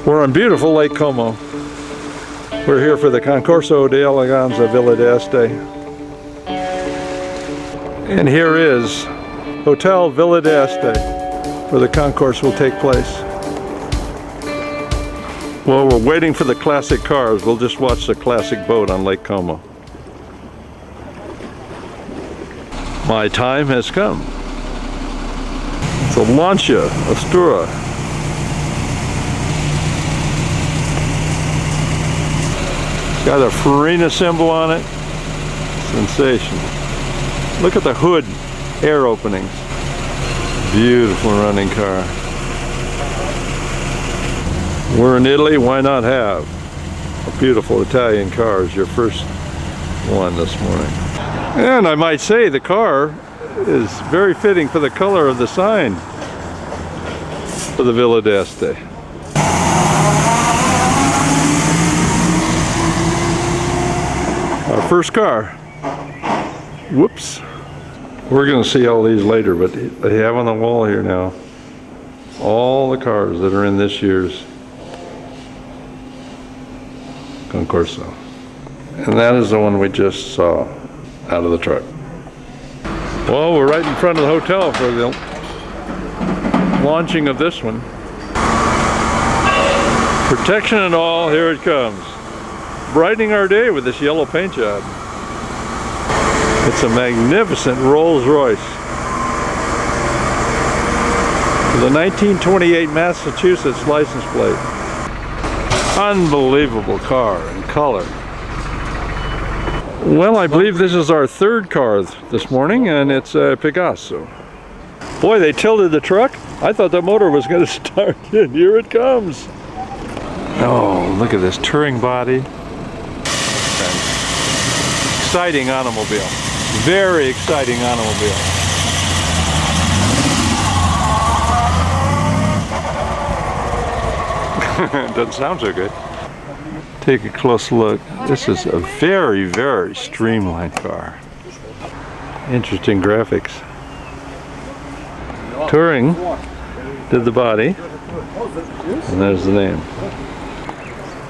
We're on beautiful Lake Como. We're here for the Concorso de Eleganza Villa Este. And here is Hotel Villa Este, where the concourse will take place. Well, we're waiting for the classic cars. We'll just watch the classic boat on Lake Como. My time has come. It's a Lancia Astura. Got a Ferrari symbol on it. Sensational. Look at the hood, air openings. Beautiful running car. We're in Italy, why not have a beautiful Italian car as your first one this morning? And I might say the car is very fitting for the color of the sign for the Villa d'Este. Our first car. Whoops. We're going to see all these later, but they have on the wall here now all the cars that are in this year's Concorso. And that is the one we just saw out of the truck. Well, we're right in front of the hotel for the launching of this one. Protection and all, here it comes. Brightening our day with this yellow paint job. It's a magnificent Rolls Royce. With a 1928 Massachusetts license plate. Unbelievable car and color. Well, I believe this is our third car this morning, and it's a Pegaso. Boy, they tilted the truck. I thought the motor was going to start, and here it comes. Oh, look at this touring body. Exciting automobile. Very exciting automobile. Doesn't sound so good. Take a close look. This is a very, very streamlined car. Interesting graphics. Touring did the body, and there's the name.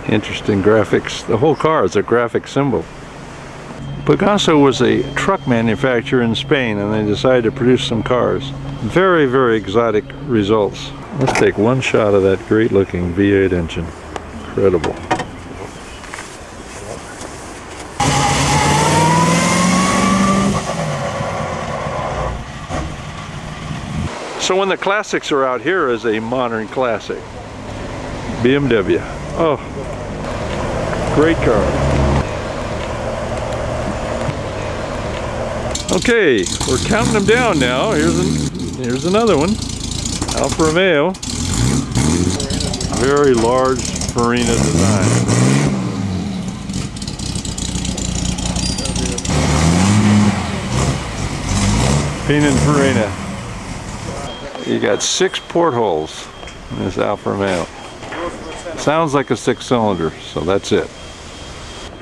Interesting graphics. The whole car is a graphic symbol. Pegaso was a truck manufacturer in Spain, and they decided to produce some cars. Very, very exotic results. Let's take one shot of that great looking V8 engine. Incredible. So when the classics are out, here is a modern classic. BMW. Oh, great car. Okay, we're counting them down now. Here's another one. Alfa Romeo. Very large Farina design. Pininfarina. You got 6 portholes in this Alfa Romeo. Sounds like a 6-cylinder, so that's it.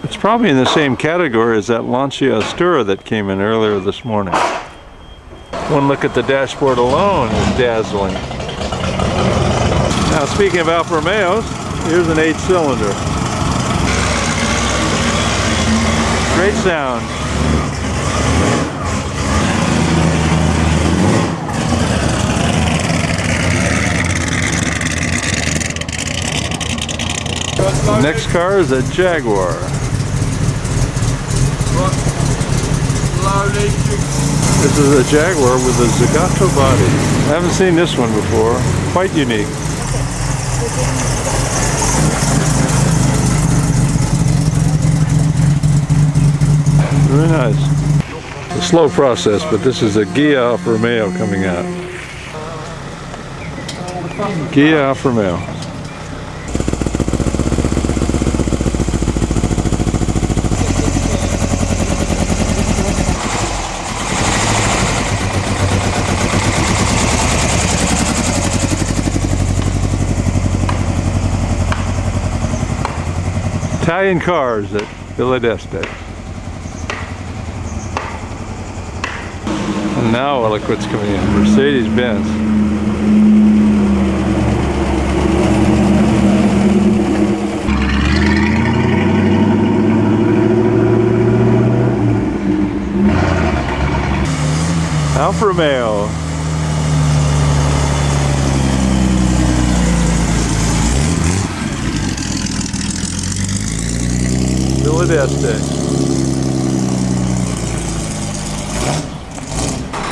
It's probably in the same category as that Lancia Astura that came in earlier this morning. One look at the dashboard alone is dazzling. Now, speaking of Alfa Romeos, here's an 8-cylinder. Great sound. The next car is a Jaguar. This is a Jaguar with a Zagato body. I haven't seen this one before. Quite unique. Very nice. A slow process, but this is a Ghia Alfa Romeo coming out. Ghia Alfa Romeo. Italian cars at Villa Este. And now look what's coming in. Mercedes-Benz. Alfa Romeo. Villa Este.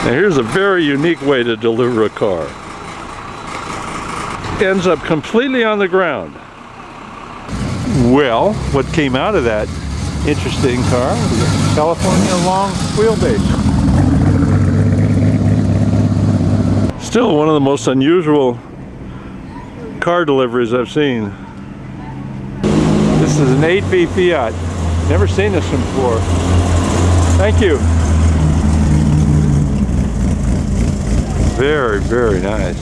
Now here's a very unique way to deliver a car. Ends up completely on the ground. Well, what came out of that interesting car was a California long wheelbase. Still one of the most unusual car deliveries I've seen. This is an 8V Fiat. Never seen this one before. Thank you. Very, very nice.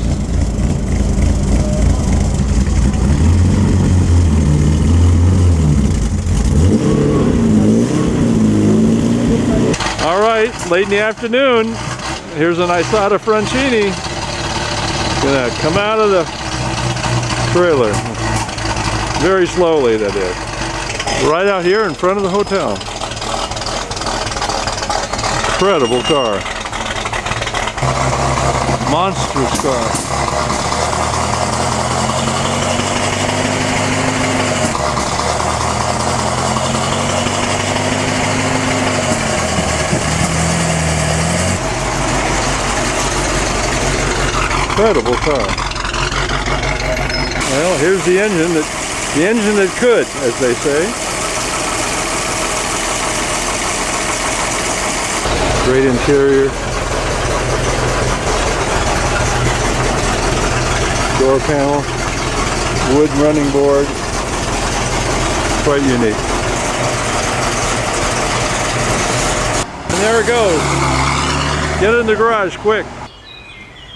All right, late in the afternoon, here's an Isotta Francini. Gonna come out of the trailer. Very slowly, that is. Right out here in front of the hotel. Incredible car. Monstrous car. Incredible car. Well, here's the engine that could, as they say. Great interior. Door panel, wood running board, quite unique. And there it goes. Get in the garage quick.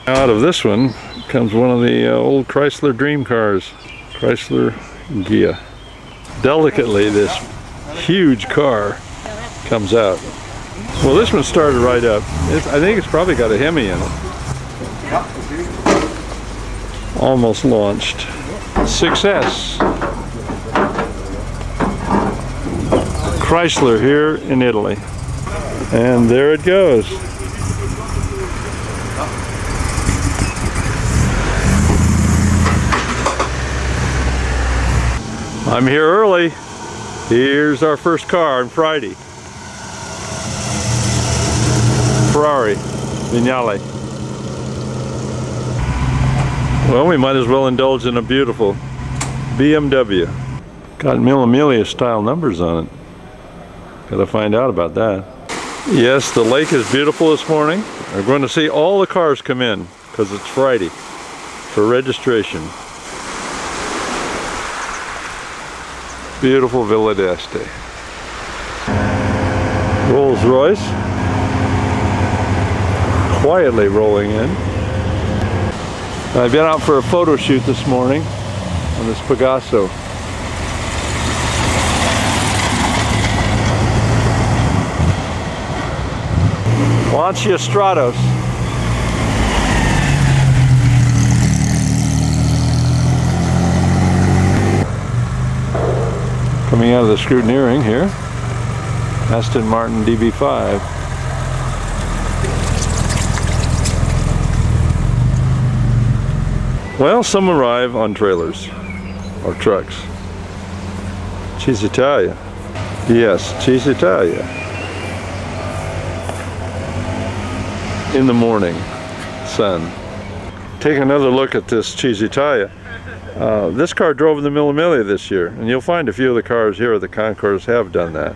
Out of this one comes one of the old Chrysler dream cars, Chrysler Ghia. Delicately, this huge car comes out. Well, this one started right up. I think it's probably got a Hemi in it. Almost launched. Success. Chrysler here in Italy. And there it goes. I'm here early. Here's our first car on Friday. Ferrari, Vendley. Well, we might as well indulge in a beautiful BMW. Got Mille style numbers on it. Gotta find out about that. Yes, the lake is beautiful this morning. We're going to see all the cars come in because it's Friday for registration. Beautiful Villa Este. Rolls Royce. Quietly rolling in. I've been out for a photo shoot this morning on this Pegaso. Lancia Stratos. Coming out of the scrutineering here, Aston Martin DB5. Well, some arrive on trailers or trucks. Cheese Italia. Yes, Cheese Italia. In the morning sun. Take another look at this Cheese Italia. This car drove in the Mille this year, and you'll find a few of the cars here at the Concours have done that.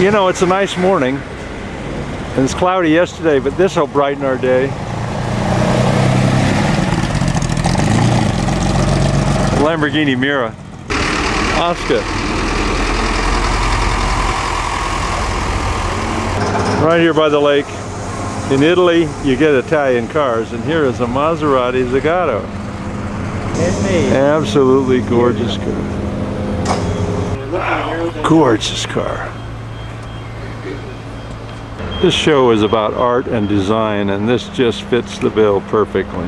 You know, it's a nice morning, and it's cloudy yesterday, but this will brighten our day. Lamborghini Mira, Oscar. Right here by the lake. In Italy, you get Italian cars, and here is a Maserati Zagato. Absolutely gorgeous car. Gorgeous car. This show is about art and design, and this just fits the bill perfectly.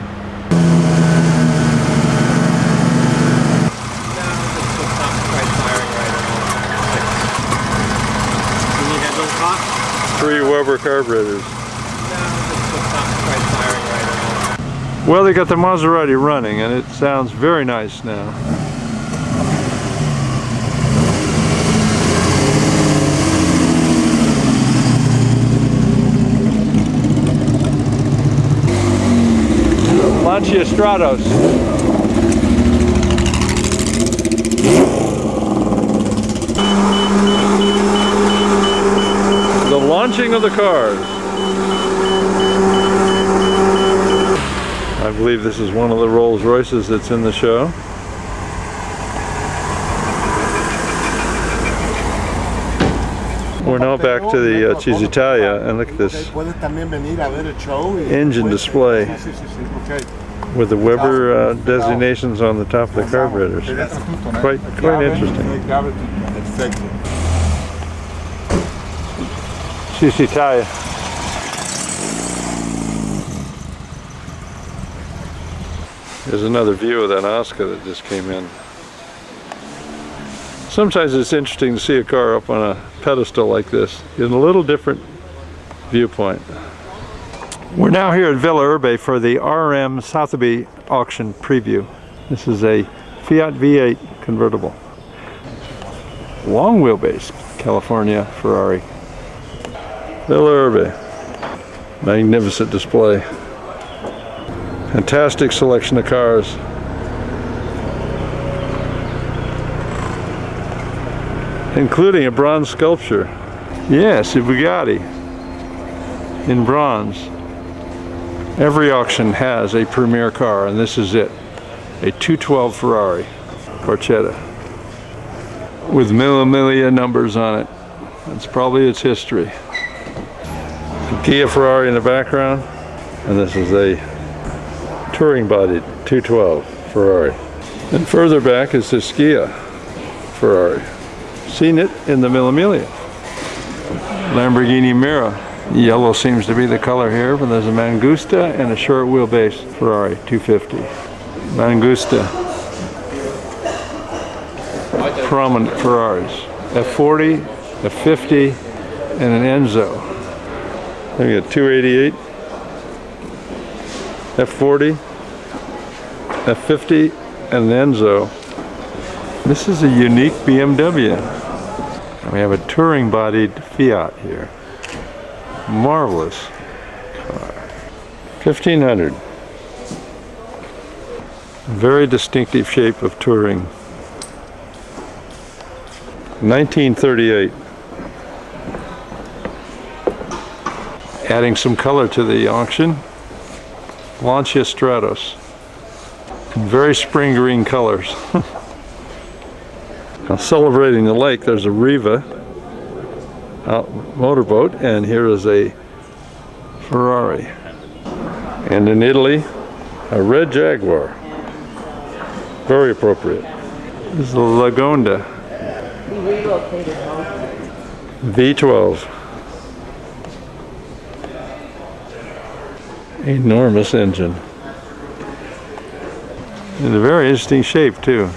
Three Weber carburetors. Well, they got the Maserati running, and it sounds very nice now. Lancia Stratos. The launching of the cars. I believe this is one of the Rolls Royces that's in the show. We're now back to the Cisitalia, and look at this engine display with the Weber designations on the top of the carburetors. Quite interesting. Cisitalia. There's another view of that Oscar that just came in. Sometimes it's interesting to see a car up on a pedestal like this in a little different viewpoint. We're now here at Villa Este for the RM Sotheby auction preview. This is a Fiat V8 convertible. Long wheelbase California Ferrari. Villa Este. Magnificent display. Fantastic selection of cars. Including a bronze sculpture. Yes, a Bugatti in bronze. Every auction has a premier car, and this is it. A 212 Ferrari Porchetta with Mille numbers on it. That's probably its history. A Kia Ferrari in the background, and this is a touring bodied 212 Ferrari. And further back is the Kia Ferrari. Seen it in the Mille. Lamborghini Mira. Yellow seems to be the color here, but there's a Mangusta and a short wheelbase Ferrari 250. Mangusta. Prominent Ferraris. F40, F50, and an Enzo. Then we got 288, F40, F50, and an Enzo. This is a unique BMW. And we have a touring bodied Fiat here. Marvelous car. 1500. Very distinctive shape of touring. 1938. Adding some color to the auction. Lancia Stratos. In very spring green colors. Now, celebrating the lake, there's a Riva motorboat, and here is a Ferrari. And in Italy, a red Jaguar. Very appropriate. This is the Lagonda V12. Enormous engine. In a very interesting shape too.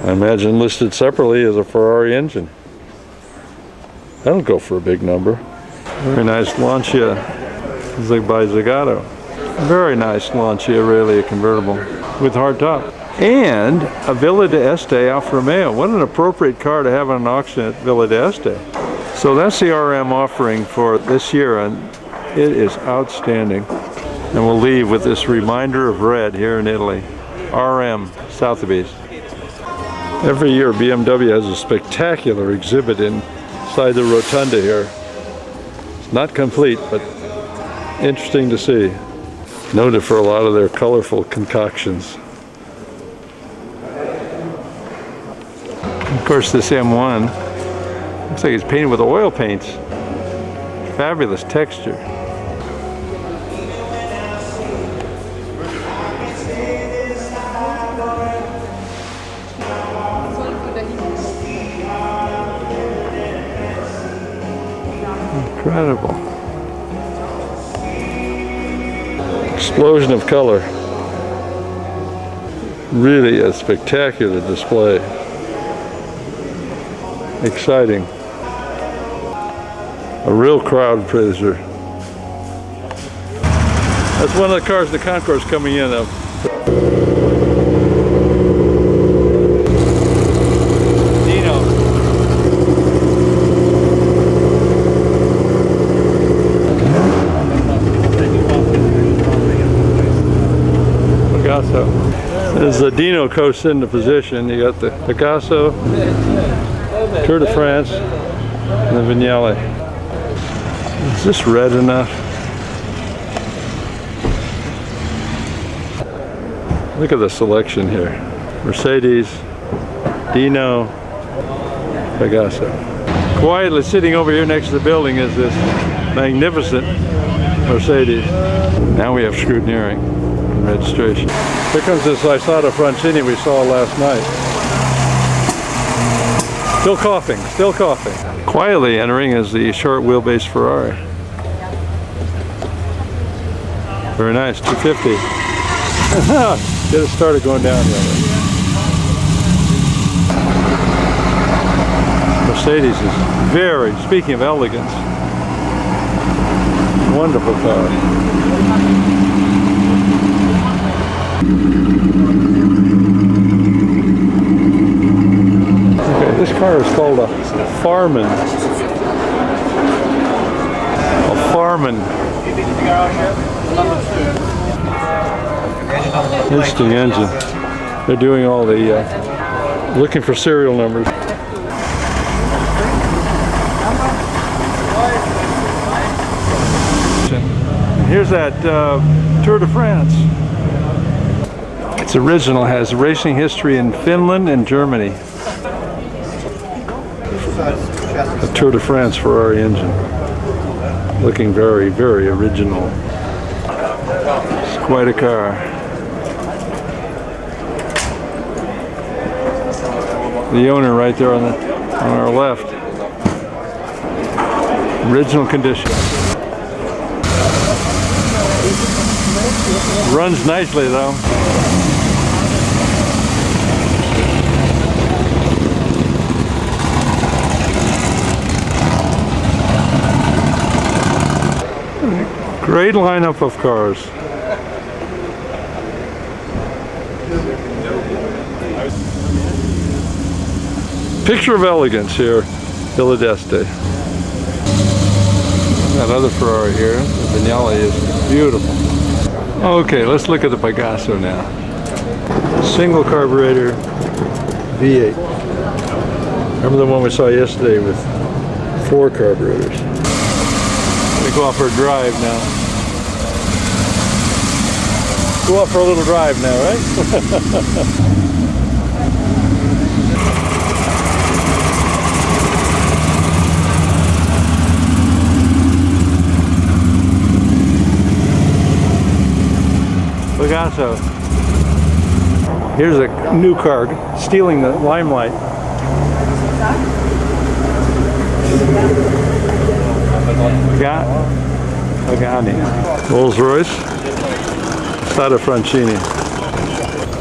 I imagine listed separately as a Ferrari engine. That'll go for a big number. Very nice Lancia by Zagato. Very nice Lancia Aurelia convertible with hardtop. And a Villa Este Alfa Romeo. What an appropriate car to have on an auction at Villa Este. So that's the RM offering for this year, and it is outstanding. And we'll leave with this reminder of red here in Italy. RM Sotheby's. Every year BMW has a spectacular exhibit inside the rotunda here. It's not complete, but interesting to see. Noted for a lot of their colorful concoctions. Of course, this M1 looks like it's painted with oil paints. Fabulous texture. Incredible. Explosion of color. Really a spectacular display. Exciting. A real crowd pleaser. That's one of the cars the Concours coming in of. Pegaso. As the Dino coasts into position, you got the Pegaso, Tour de France, and the Vendley. Is this red enough? Look at the selection here. Mercedes, Dino, Pegaso. Quietly sitting over here next to the building is this magnificent Mercedes. Now we have scrutineering and registration. Here comes this Lancias Francini we saw last night. Still coughing, still coughing. Quietly entering is the short wheelbase Ferrari. Very nice, 250. Get it started going down the other. Mercedes is very, speaking of elegance, wonderful car. Okay, this car is called a Farman. A Farman. Interesting engine. They're doing all the looking for serial numbers. And here's that Tour de France. Its original has racing history in Finland and Germany. A Tour de France Ferrari engine. Looking very, very original. It's quite a car. The owner right there on our left. Original condition. Runs nicely though. Great lineup of cars. Picture of elegance here, Villa Este. That other Ferrari here, the Vendley, is beautiful. Okay, let's look at the Pegaso now. Single carburetor V8. Remember the one we saw yesterday with 4 carburetors. We go off for a drive now. Go off for a little drive now, right? Pegaso. Here's a new car stealing the limelight. Pagani. Rolls-Royce. Stata Francini.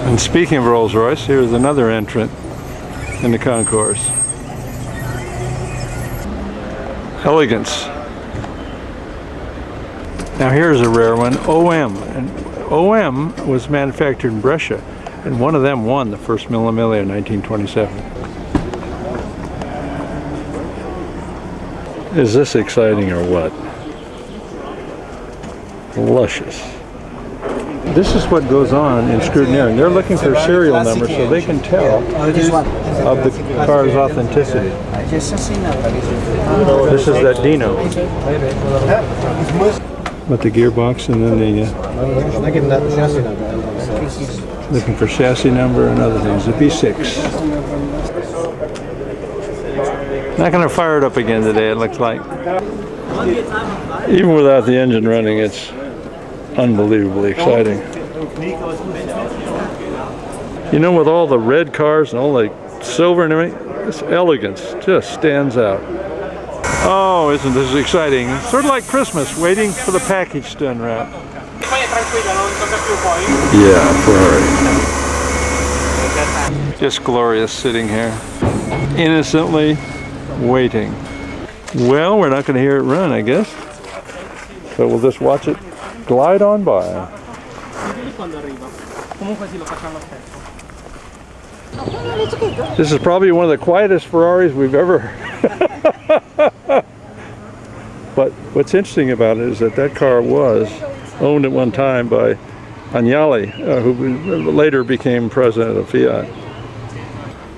And speaking of Rolls-Royce, here's another entrant in the Concours. Elegance. Now here's a rare one, OM. And OM was manufactured in Brescia, and one of them won the first Mille Miglia in 1927. Is this exciting or what? Luscious. This is what goes on in scrutineering. They're looking for serial numbers so they can tell of the car's authenticity. This is that Dino. With the gearbox and then the looking for chassis number and other things. The V6. Not going to fire it up again today, it looks like. Even without the engine running, it's unbelievably exciting. You know, with all the red cars and all the silver and everything, this elegance just stands out. Oh, isn't this exciting? Sort of like Christmas, waiting for the package to unwrap. Yeah, Ferrari. Just glorious sitting here, innocently waiting. Well, we're not going to hear it run, I guess. So we'll just watch it glide on by. This is probably one of the quietest Ferraris we've ever. But what's interesting about it is that that car was owned at one time by Agnelli, who later became president of Fiat.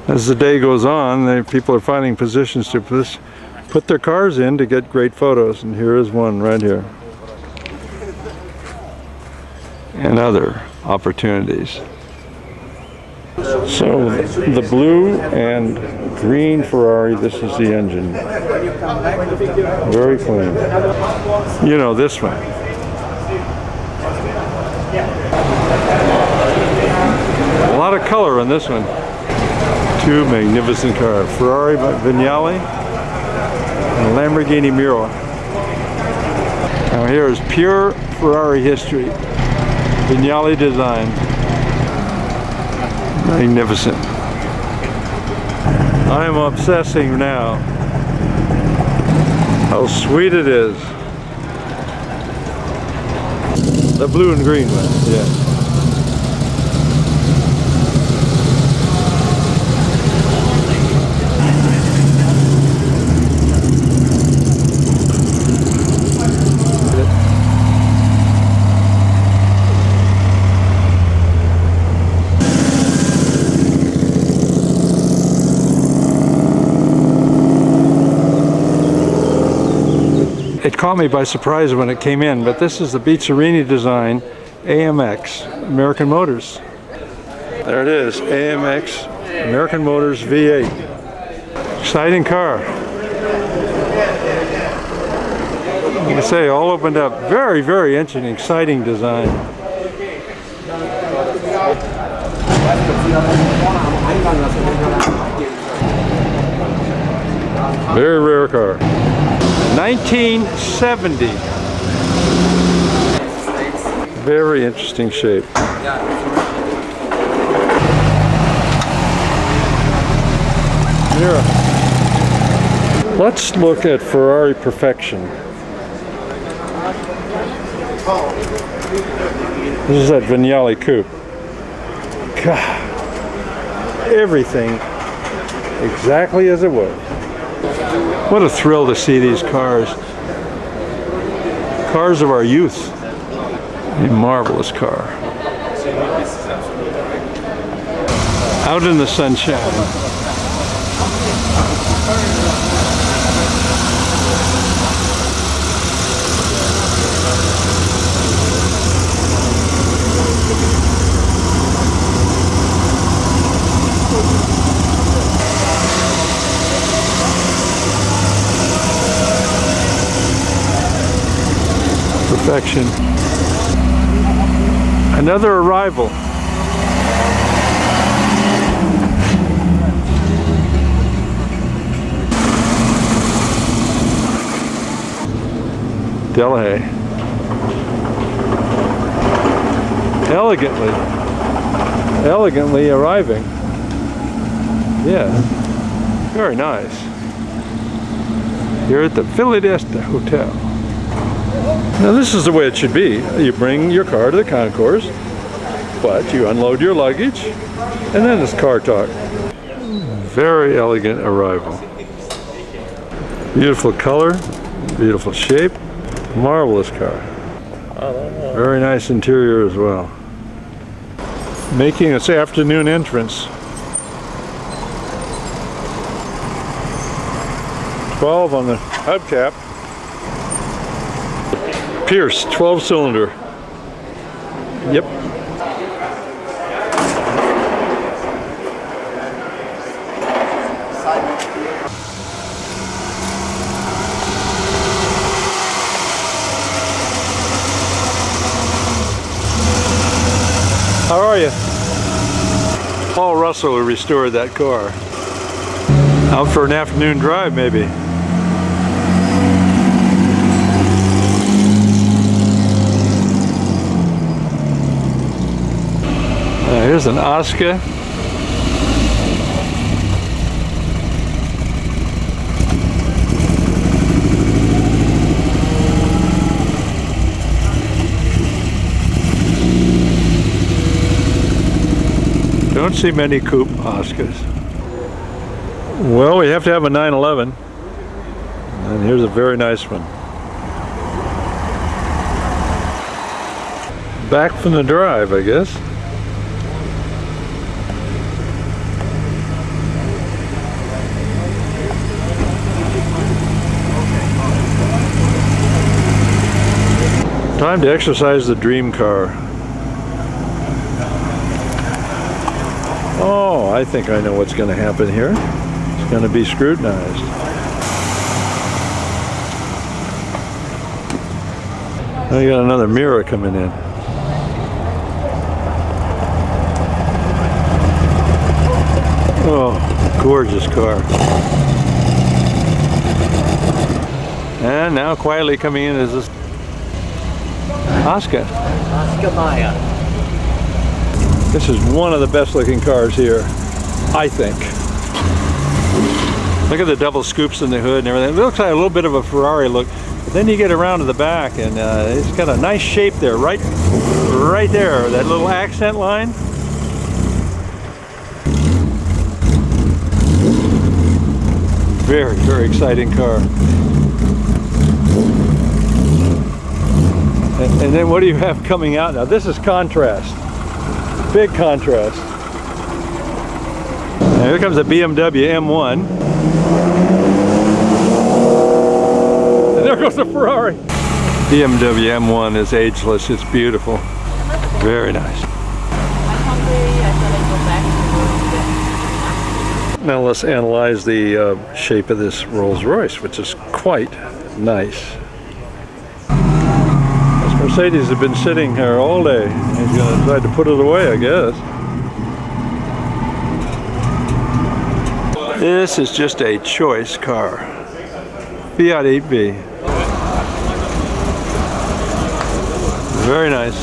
As the day goes on, people are finding positions to put their cars in to get great photos, and here is one right here. And other opportunities. So the blue and green Ferrari, this is the engine. Very clean. You know this one. A lot of color on this one. Two magnificent cars. Ferrari by Vignale and Lamborghini Muro. Now here is pure Ferrari history. Vignale design. Magnificent. I am obsessing now. How sweet it is. The blue and green one, yeah. It caught me by surprise when it came in, but this is the Bizzarini design AMX, American Motors. There it is, AMX, American Motors V8. Exciting car. Like I say, all opened up. Very, very interesting, exciting design. Very rare car. 1970. Very interesting shape. Yeah. Let's look at Ferrari perfection. This is that Vignale coupe. God, everything exactly as it was. What a thrill to see these cars. Cars of our youth. A marvelous car. Out in the sunshine. Perfection. Another arrival. Delahaye. Elegantly arriving. Yeah, very nice. Here at the Villa Este Hotel. Now this is the way it should be. You bring your car to the concourse, but you unload your luggage, and then it's car talk. Very elegant arrival. Beautiful color, beautiful shape, marvelous car. Very nice interior as well. Making its afternoon entrance. 12 on the hubcap. Pierce, 12-cylinder. Yep. How are you? Paul Russell restored that car. Out for an afternoon drive, maybe. Here's an Oscar. Don't see many coupe Oscars. Well, we have to have a 911. And here's a very nice one. Back from the drive, I guess. Time to exercise the dream car. Oh, I think I know what's going to happen here. It's going to be scrutinized. Now you got another mirror coming in. Oh, gorgeous car. And now quietly coming in is this Oscar. Oscar Mayer. This is one of the best looking cars here, I think. Look at the double scoops in the hood and everything. It looks like a little bit of a Ferrari look, but then you get around to the back and it's got a nice shape there, right there, that little accent line. Very, very exciting car. And then what do you have coming out now? This is contrast. Big contrast. Now here comes a BMW M1. And there goes the Ferrari. BMW M1 is ageless. It's beautiful. Very nice. Now let's analyze the shape of this Rolls Royce, which is quite nice. Mercedes has been sitting here all day. He's going to try to put it away, I guess. This is just a choice car. Fiat 8B. Very nice.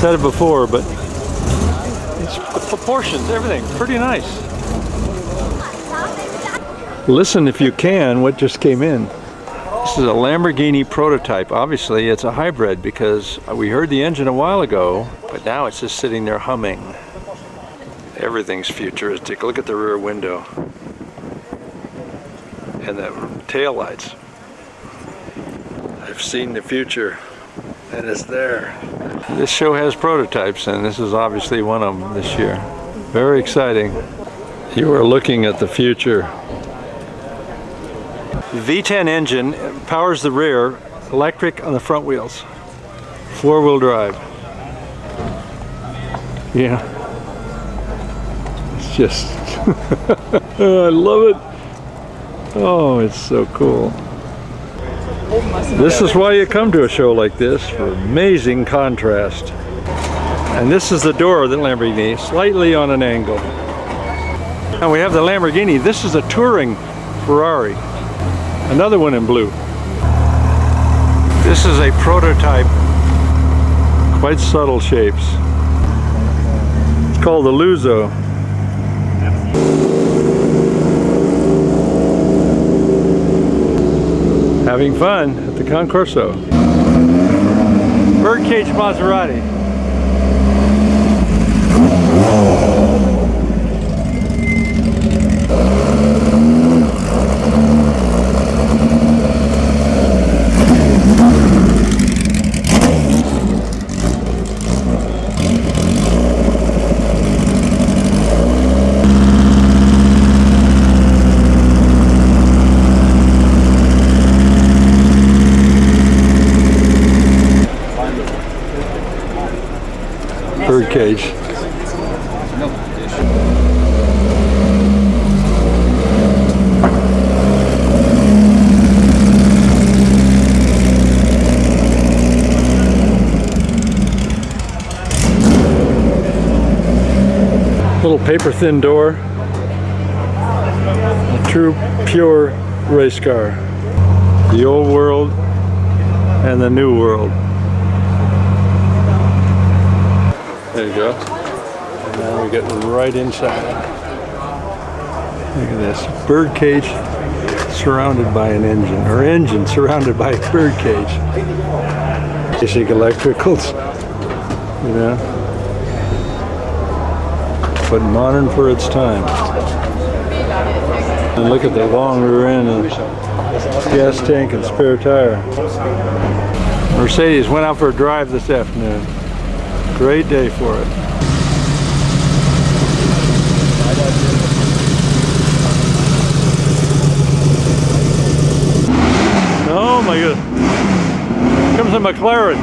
Said it before, but it's the proportions, everything, pretty nice. Listen, if you can, what just came in. This is a Lamborghini prototype. Obviously, it's a hybrid because we heard the engine a while ago, but now it's just sitting there humming. Everything's futuristic. Look at the rear window and the tail lights. I've seen the future, and it's there. This show has prototypes, and this is obviously one of them this year. Very exciting. You are looking at the future. V10 engine powers the rear, electric on the front wheels, 4-wheel drive. Yeah, it's just, I love it. Oh, it's so cool. This is why you come to a show like this, for amazing contrast. And this is the door of the Lamborghini, slightly on an angle. And we have the Lamborghini. This is a touring Ferrari. Another one in blue. This is a prototype, quite subtle shapes. It's called the Luzo. Having fun at the Concorso. Birdcage Maserati. Birdcage. Little paper thin door. A true pure race car. The old world and the new world. There you go. And now we're getting right inside. Look at this. Bird cage surrounded by an engine, or engine surrounded by a bird cage. Basic electricals, you know. But modern for its time. And look at the long rear end and gas tank and spare tire. Mercedes went out for a drive this afternoon. Great day for it. Oh my goodness. Here comes a McLaren.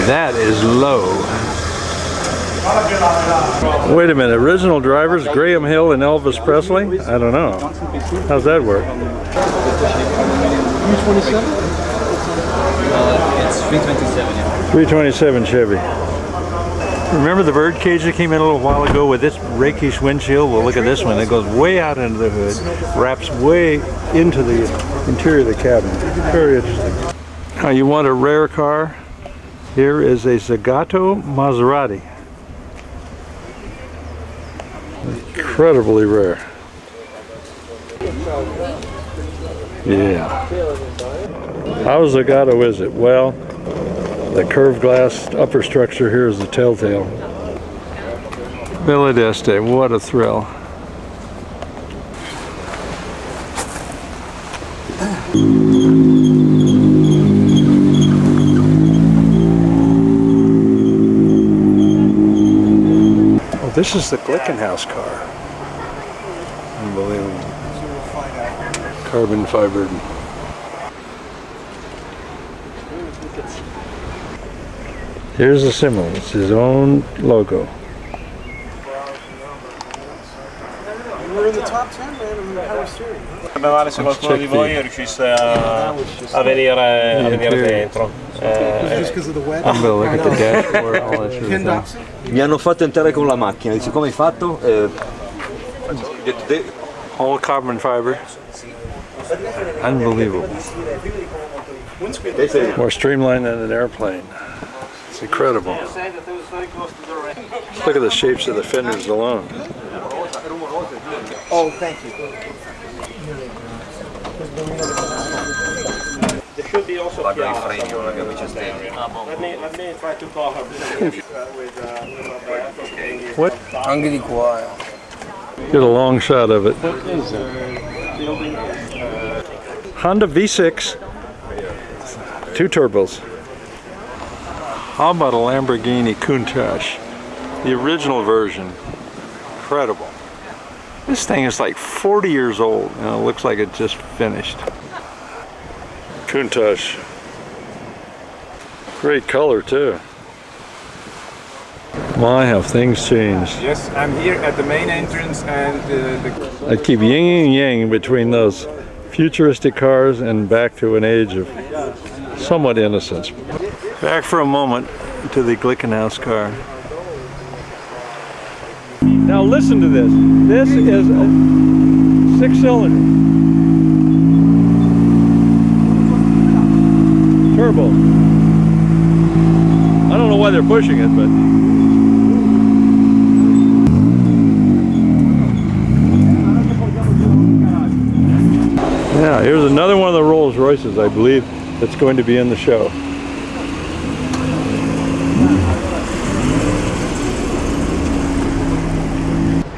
That is low. Wait a minute, original drivers, Graham Hill and Elvis Presley? I don't know. How's that work? 327? It's 327, yeah. 327 Chevy. Remember the bird cage that came in a little while ago with this rakish windshield? Well, look at this one. It goes way out into the hood, wraps way into the interior of the cabin. Very interesting. Now, you want a rare car? Here is a Zagato Maserati. Incredibly rare. Yeah. How Zagato is it? Well, the curved glass upper structure here is the telltale. Villa Este, what a thrill. This is the Glickenhaus car. Unbelievable. Carbon fibered. Here's the symbol. It's his own logo. You were in the top 10, man, in the power steering. Male se qualcuno di voi riuscisse a venire dentro. Just because of the weather. I'm gonna look at the dashboard, all that sort of thing. Mi hanno fatto entrare con la macchina, dice come hai fatto? All carbon fiber. Unbelievable. More streamlined than an airplane. It's incredible. Look at the shapes of the fenders alone. Oh, thank you. There should be also let me try to call her. What? Anche di qua. Get a long shot of it. Honda V6, 2 turbos. How about a Lamborghini Countach? The original version. Incredible. This thing is like 40 years old and it looks like it just finished. Countach. Great color too. My, have things changed. Yes, I'm here at the main entrance and I keep yin and yang between those futuristic cars and back to an age of somewhat innocence. Back for a moment to the Glickenhaus car. Now listen to this. This is a 6-cylinder. Turbo. I don't know why they're pushing it, but yeah, here's another one of the Rolls Royces, I believe, that's going to be in the show.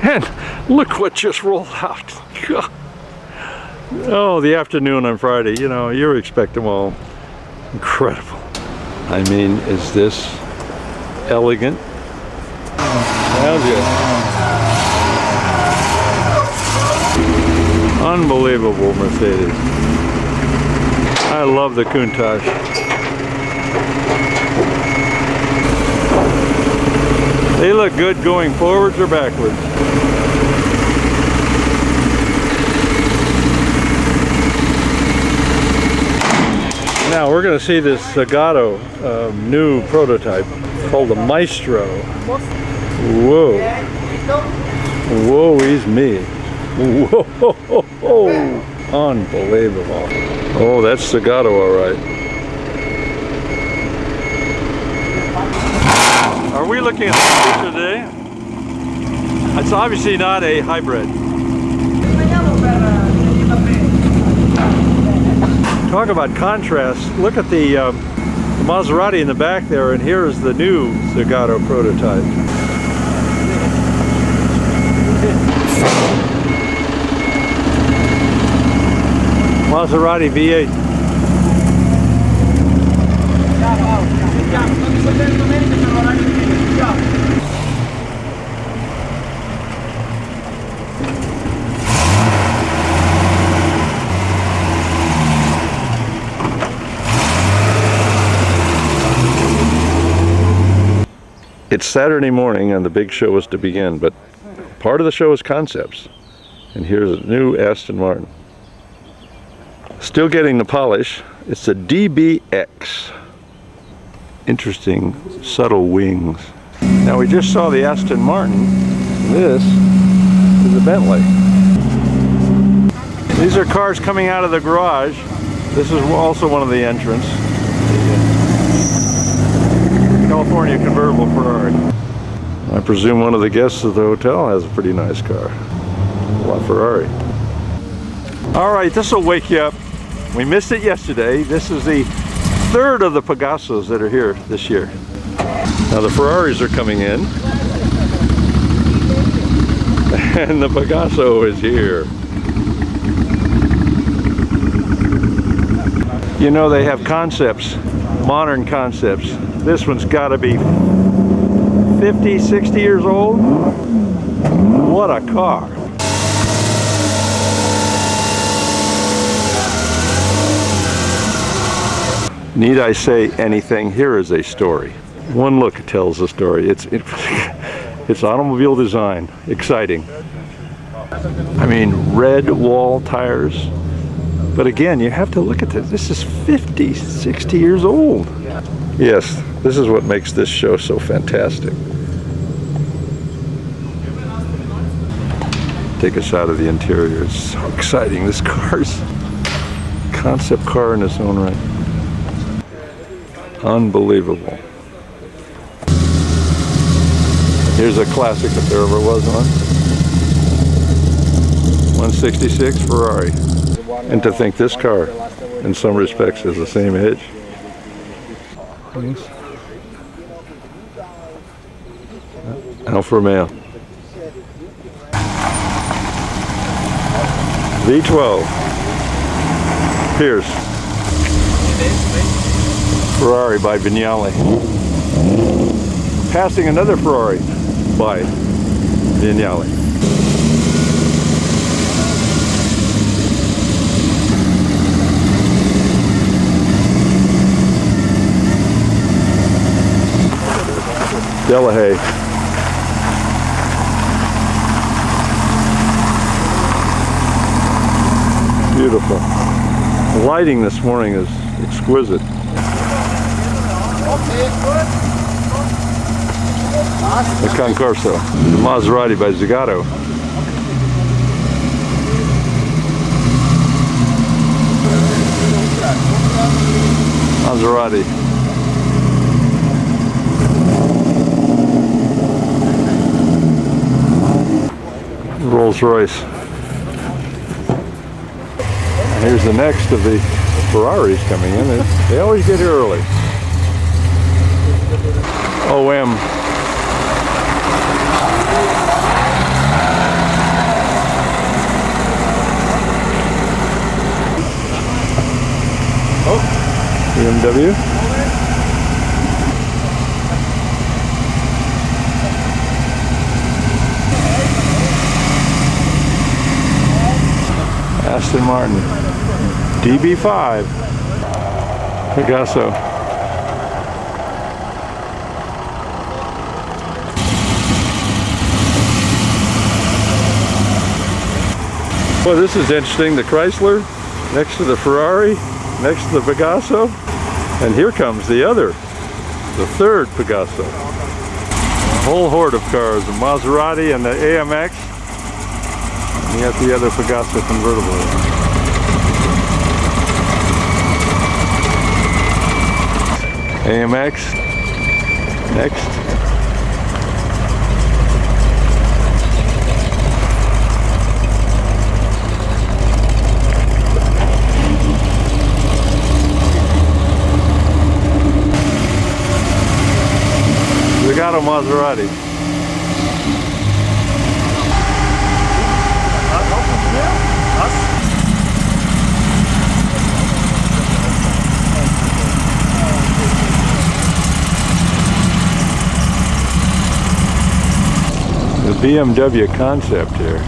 And look what just rolled out. Oh, the afternoon on Friday, you know, you expect them all. Incredible. I mean, is this elegant? Sounds good. Unbelievable Mercedes. I love the Countach. They look good going forwards or backwards. Now we're going to see this Zagato new prototype called the Maestro. Whoa. Whoa, he's me. Whoa. Unbelievable. Oh, that's Zagato, all right. Are we looking at the picture today? It's obviously not a hybrid. Talk about contrast. Look at the Maserati in the back there, and here is the new Zagato prototype. Maserati V8. It's Saturday morning and the big show is to begin, but part of the show is concepts. And here's a new Aston Martin. Still getting the polish. It's a DBX. Interesting, subtle wings. Now we just saw the Aston Martin. This is a Bentley. These are cars coming out of the garage. This is also one of the entrants. California convertible Ferrari. I presume one of the guests of the hotel has a pretty nice car. La Ferrari. All right, this will wake you up. We missed it yesterday. This is the third of the Pegasos that are here this year. Now the Ferraris are coming in. And the Pegaso is here. You know, they have concepts, modern concepts. This one's got to be 50, 60 years old. What a car. Need I say anything? Here is a story. One look tells the story. It's automobile design. Exciting. I mean, red wall tires. But again, you have to look at this. This is 50, 60 years old. Yes, this is what makes this show so fantastic. Take a shot of the interior. It's so exciting. This car's a concept car in its own right. Unbelievable. Here's a classic if there ever was one. 166 Ferrari. And to think this car, in some respects, is the same age. Alfa Romeo. V12. Pierce. Ferrari by Vignale. Passing another Ferrari by Vignale. Delahaye. Beautiful. The lighting this morning is exquisite. The Concorso. The Maserati by Zagato. Maserati. Rolls Royce. Here's the next of the Ferraris coming in. They always get here early. OM. Oh, BMW. Aston Martin. DB5. Pegaso. Well, this is interesting. The Chrysler next to the Ferrari, next to the Pegaso. And here comes the third Pegaso. A whole horde of cars, the Maserati and the AMX. And you got the other Pegaso convertible. AMX, next. Legato Maserati. The BMW concept here.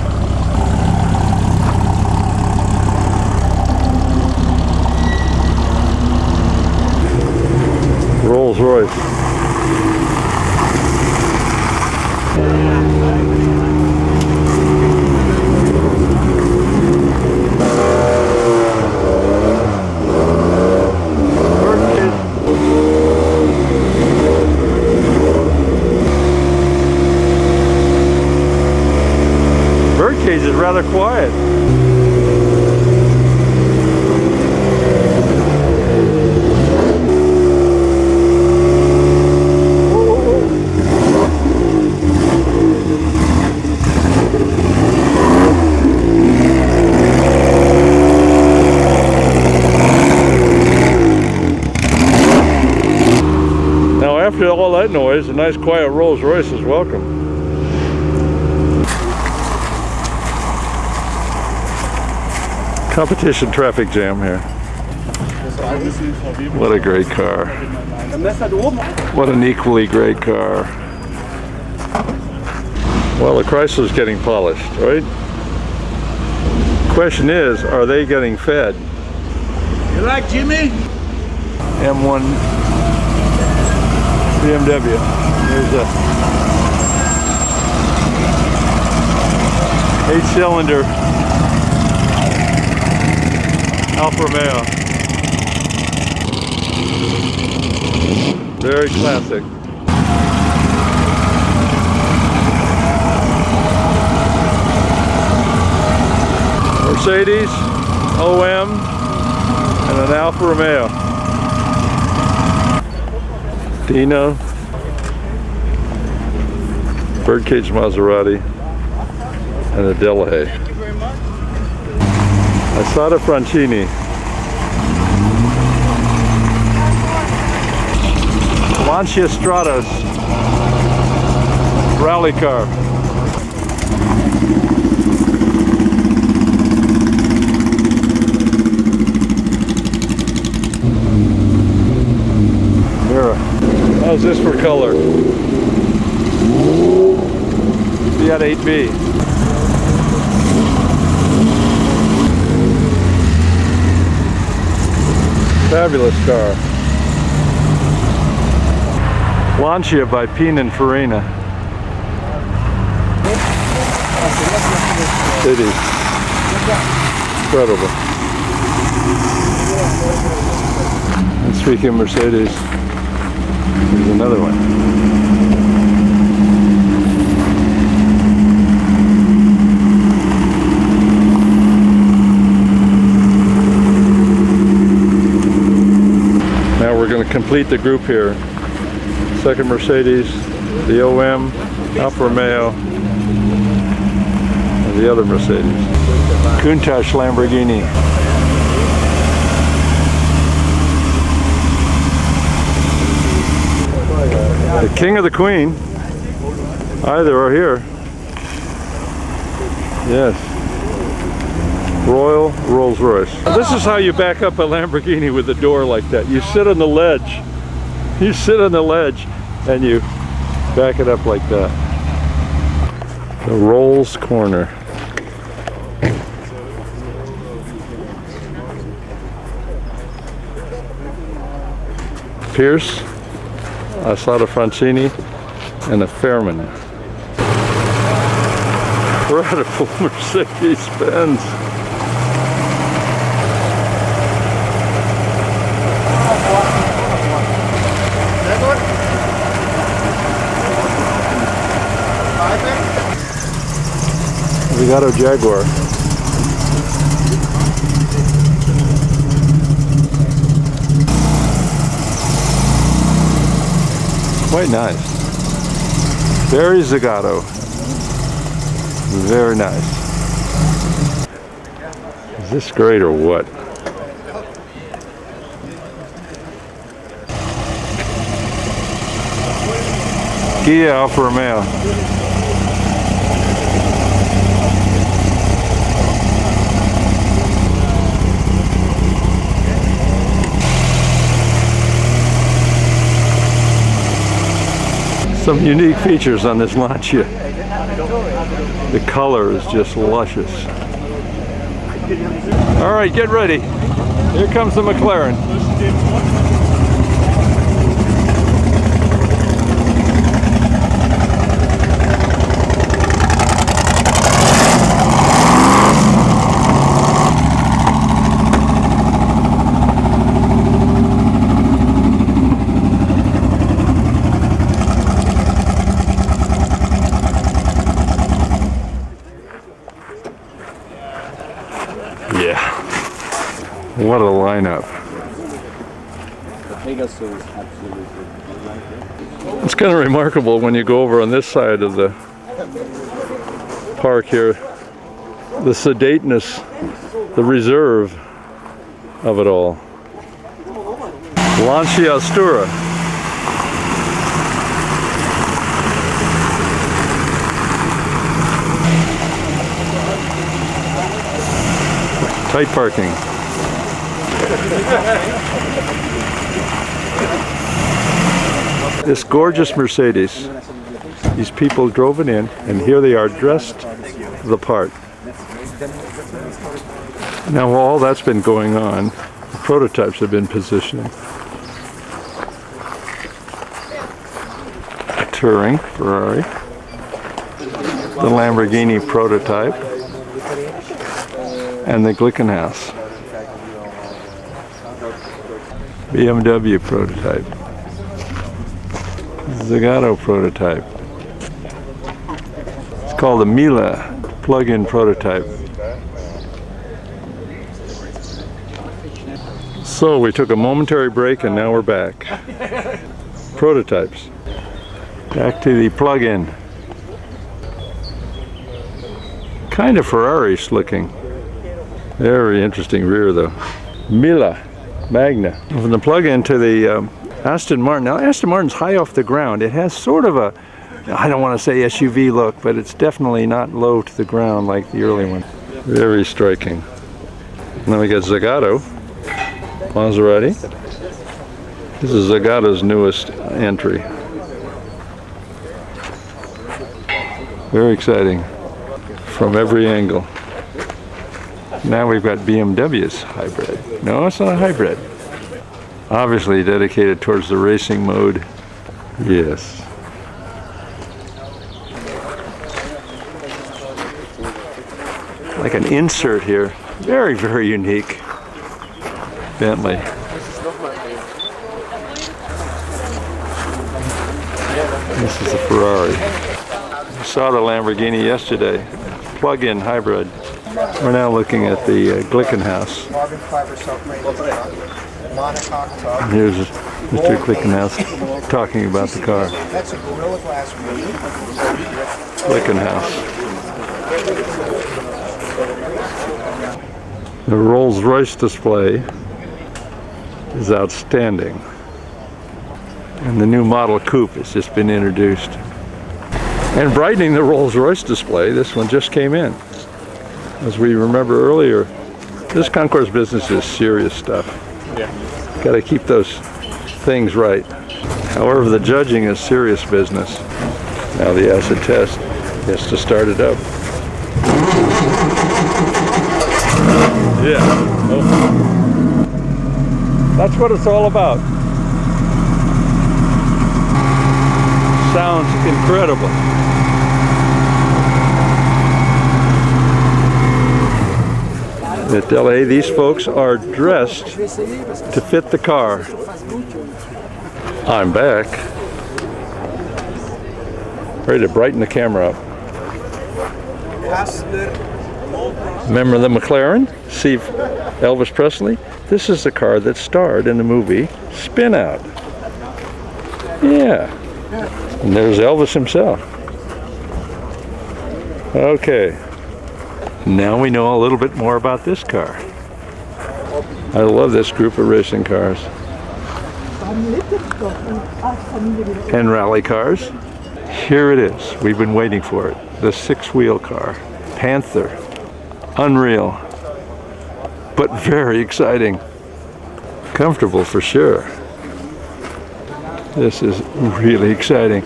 Rolls Royce. Birdcage is rather quiet. Now after all that noise, a nice quiet Rolls Royce is welcome. Competition traffic jam here. What a great car. What an equally great car. Well, the Chrysler's getting polished, right? Question is, are they getting fed? You like Jimmy? M1 BMW. There's a 8-cylinder Alfa Romeo. Very classic. Mercedes, OM, and an Alfa Romeo. Dino, Birdcage Maserati, and a Delahaye. Asada Francini. Lancia Stratos rally car. Mira. How's this for color? Fiat 8B. Fabulous car. Lancia by Pininfarina. City. Incredible. And speaking of Mercedes, here's another one. We're going to complete the group here. Second Mercedes, the OM, Alfa Romeo, and the other Mercedes. Countach Lamborghini. The king of the queen. Either are here. Yes. Royal Rolls Royce. This is how you back up a Lamborghini with a door like that. You sit on the ledge. You sit on the ledge and you back it up like that. The Rolls corner. Pierce, Asada Francini, and a Fairman. Incredible Mercedes-Benz. Zagato Jaguar. Quite nice. Very Zagato. Very nice. Is this great or what? Kia Alfa Romeo. Some unique features on this Lancia. The color is just luscious. All right, get ready. Here comes the McLaren. Yeah, what a lineup. It's kind of remarkable when you go over on this side of the park here, the sedateness, the reserve of it all. Lancia Astura. Tight parking. This gorgeous Mercedes, these people drove it in, and here they are dressed the part. Now while all that's been going on, the prototypes have been positioning. Touring, Ferrari. The Lamborghini prototype. And the Glickenhaus. BMW prototype. Zagato prototype. It's called the Mila plug-in prototype. So we took a momentary break and now we're back. Prototypes. Back to the plug-in. Kind of Ferrari-ish looking. Very interesting rear though. Mila Magna. From the plug-in to the Aston Martin. Now Aston Martin's high off the ground. It has sort of a, I don't want to say SUV look, but it's definitely not low to the ground like the early one. Very striking. And then we got Zagato, Maserati. This is Zagato's newest entry. Very exciting from every angle. Now we've got BMW's hybrid. No, it's not a hybrid. Obviously dedicated towards the racing mode. Yes. Like an insert here. Very, very unique. Bentley. This is a Ferrari. We saw the Lamborghini yesterday. Plug-in hybrid. We're now looking at the Glickenhaus. And here's Mr. Glickenhaus talking about the car. Glickenhaus. The Rolls-Royce display is outstanding. And the new model coupe has just been introduced. And brightening the Rolls-Royce display, this one just came in. As we remember earlier, this concours business is serious stuff. Yeah. Got to keep those things right. However, the judging is serious business. Now the acid test has to start it up. Yeah. Oh. That's what it's all about. Sounds incredible. At LA, these folks are dressed to fit the car. I'm back. Ready to brighten the camera up. Hassler. Remember the McLaren? See Elvis Presley? This is the car that starred in the movie Spin Out. Yeah. And there's Elvis himself. Okay. Now we know a little bit more about this car. I love this group of racing cars. And rally cars. Here it is. We've been waiting for it. The six-wheel car. Panther. Unreal. But very exciting. Comfortable for sure. This is really exciting.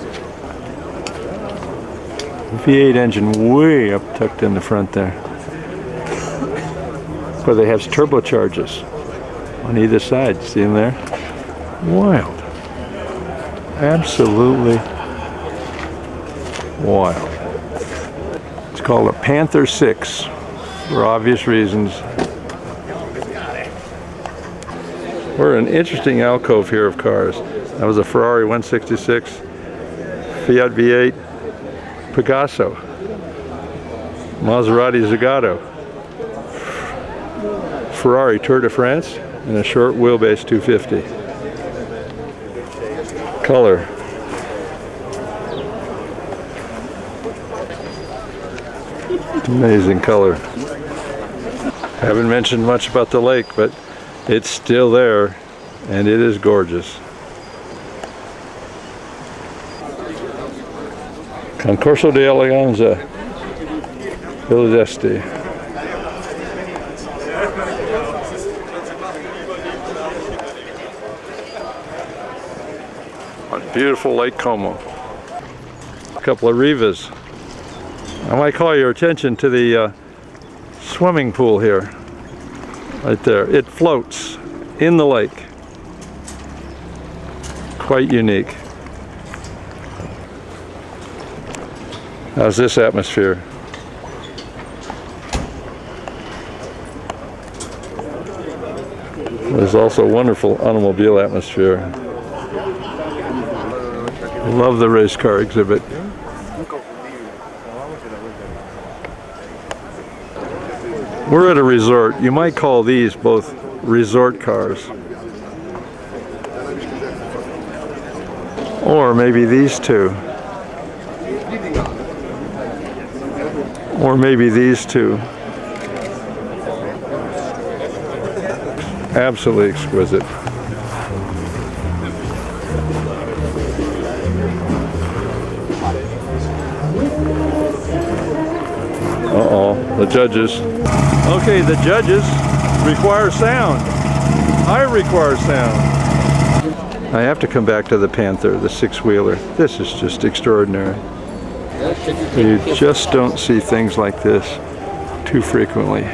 V8 engine way up tucked in the front there. But they have turbochargers on either side. See them there? Wild. Absolutely wild. It's called a Panther 6 for obvious reasons. We're in an interesting alcove here of cars. That was a Ferrari 166, Fiat V8, Pegaso, Maserati Zagato, Ferrari Tour de France, and a short wheelbase 250. Color. Amazing color. Haven't mentioned much about the lake, but it's still there, and it is gorgeous. Concorso de Eleganza, Villa Este. On beautiful Lake Como. A couple of Rivas. I might call your attention to the swimming pool here. Right there. It floats in the lake. Quite unique. How's this atmosphere? There's also a wonderful automobile atmosphere. Love the race car exhibit. We're at a resort. You might call these both resort cars. Or maybe these two. Or maybe these two. Absolutely exquisite. Uh-oh, the judges. Okay, the judges require sound. I require sound. I have to come back to the Panther, the six-wheeler. This is just extraordinary. You just don't see things like this too frequently.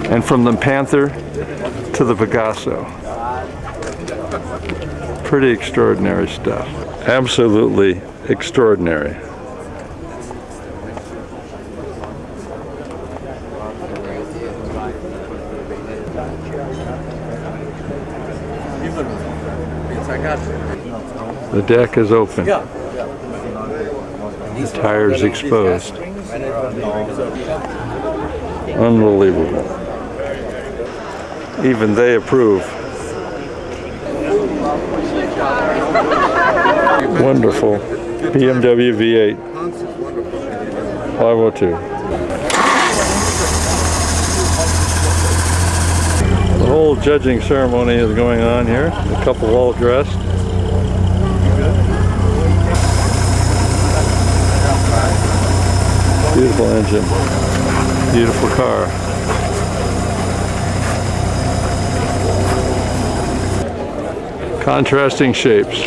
And from the Panther to the Pegaso. Pretty extraordinary stuff. Absolutely extraordinary. The deck is open. The tires exposed. Unbelievable. Even they approve. Wonderful. BMW V8. 502. The whole judging ceremony is going on here. A couple all dressed. Beautiful engine, beautiful car. Contrasting shapes.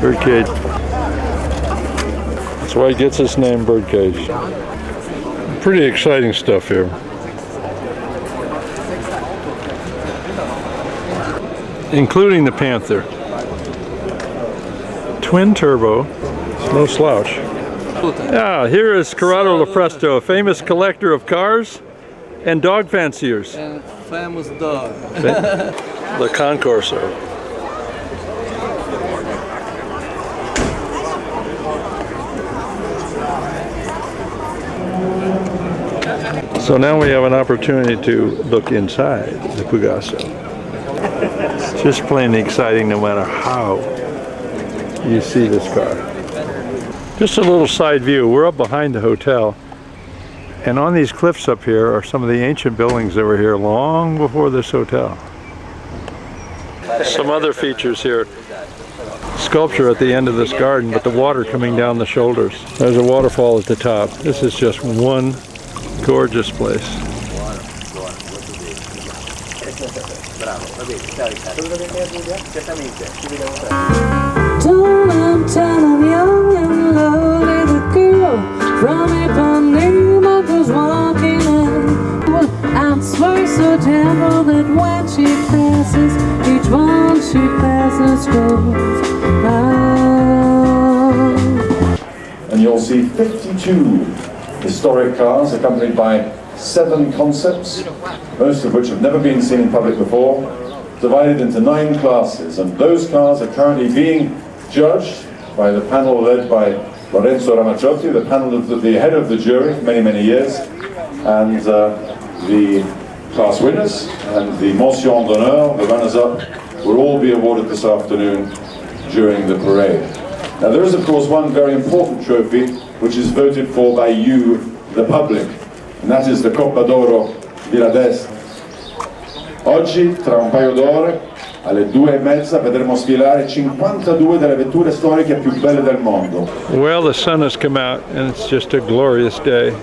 Birdcage. That's why it gets its name, Birdcage. Pretty exciting stuff here. Including the Panther. Twin turbo, no slouch. Yeah, here is Corrado Lopresto, a famous collector of cars And dog fanciers. And famous dog. The Concorso. So now we have an opportunity to look inside the Pegaso. It's just plain exciting no matter how you see this car. Just a little side view. We're up behind the hotel, and on these cliffs up here are some of the ancient buildings that were here long before this hotel. Some other features here. Sculpture at the end of this garden, but the water coming down the shoulders. There's a waterfall at the top. This is just one gorgeous place. Don't I'm telling young and lovely the girl from Ipanema goes walking in. I swear so gentle that when she passes, each one she passes goes by. And you'll see 52 historic cars accompanied by 7 concepts, most of which have never been seen in public before, divided into 9 classes, and those cars are currently being judged by the panel led by Lorenzo Ramacciotti, the panel of the head of the jury for many, many years, and the class winners and the mention d'honneur, the runners-up, will all be awarded this afternoon during the parade. Now there is of course one very important trophy which is voted for by you, the public, and that is the Coppa d'Oro Villa Este. Oggi, tra un paio d'ore, alle 2:30, vedremo sfilare 52 delle vetture storiche più belle del mondo. Well, the sun has come out and it's just a glorious day.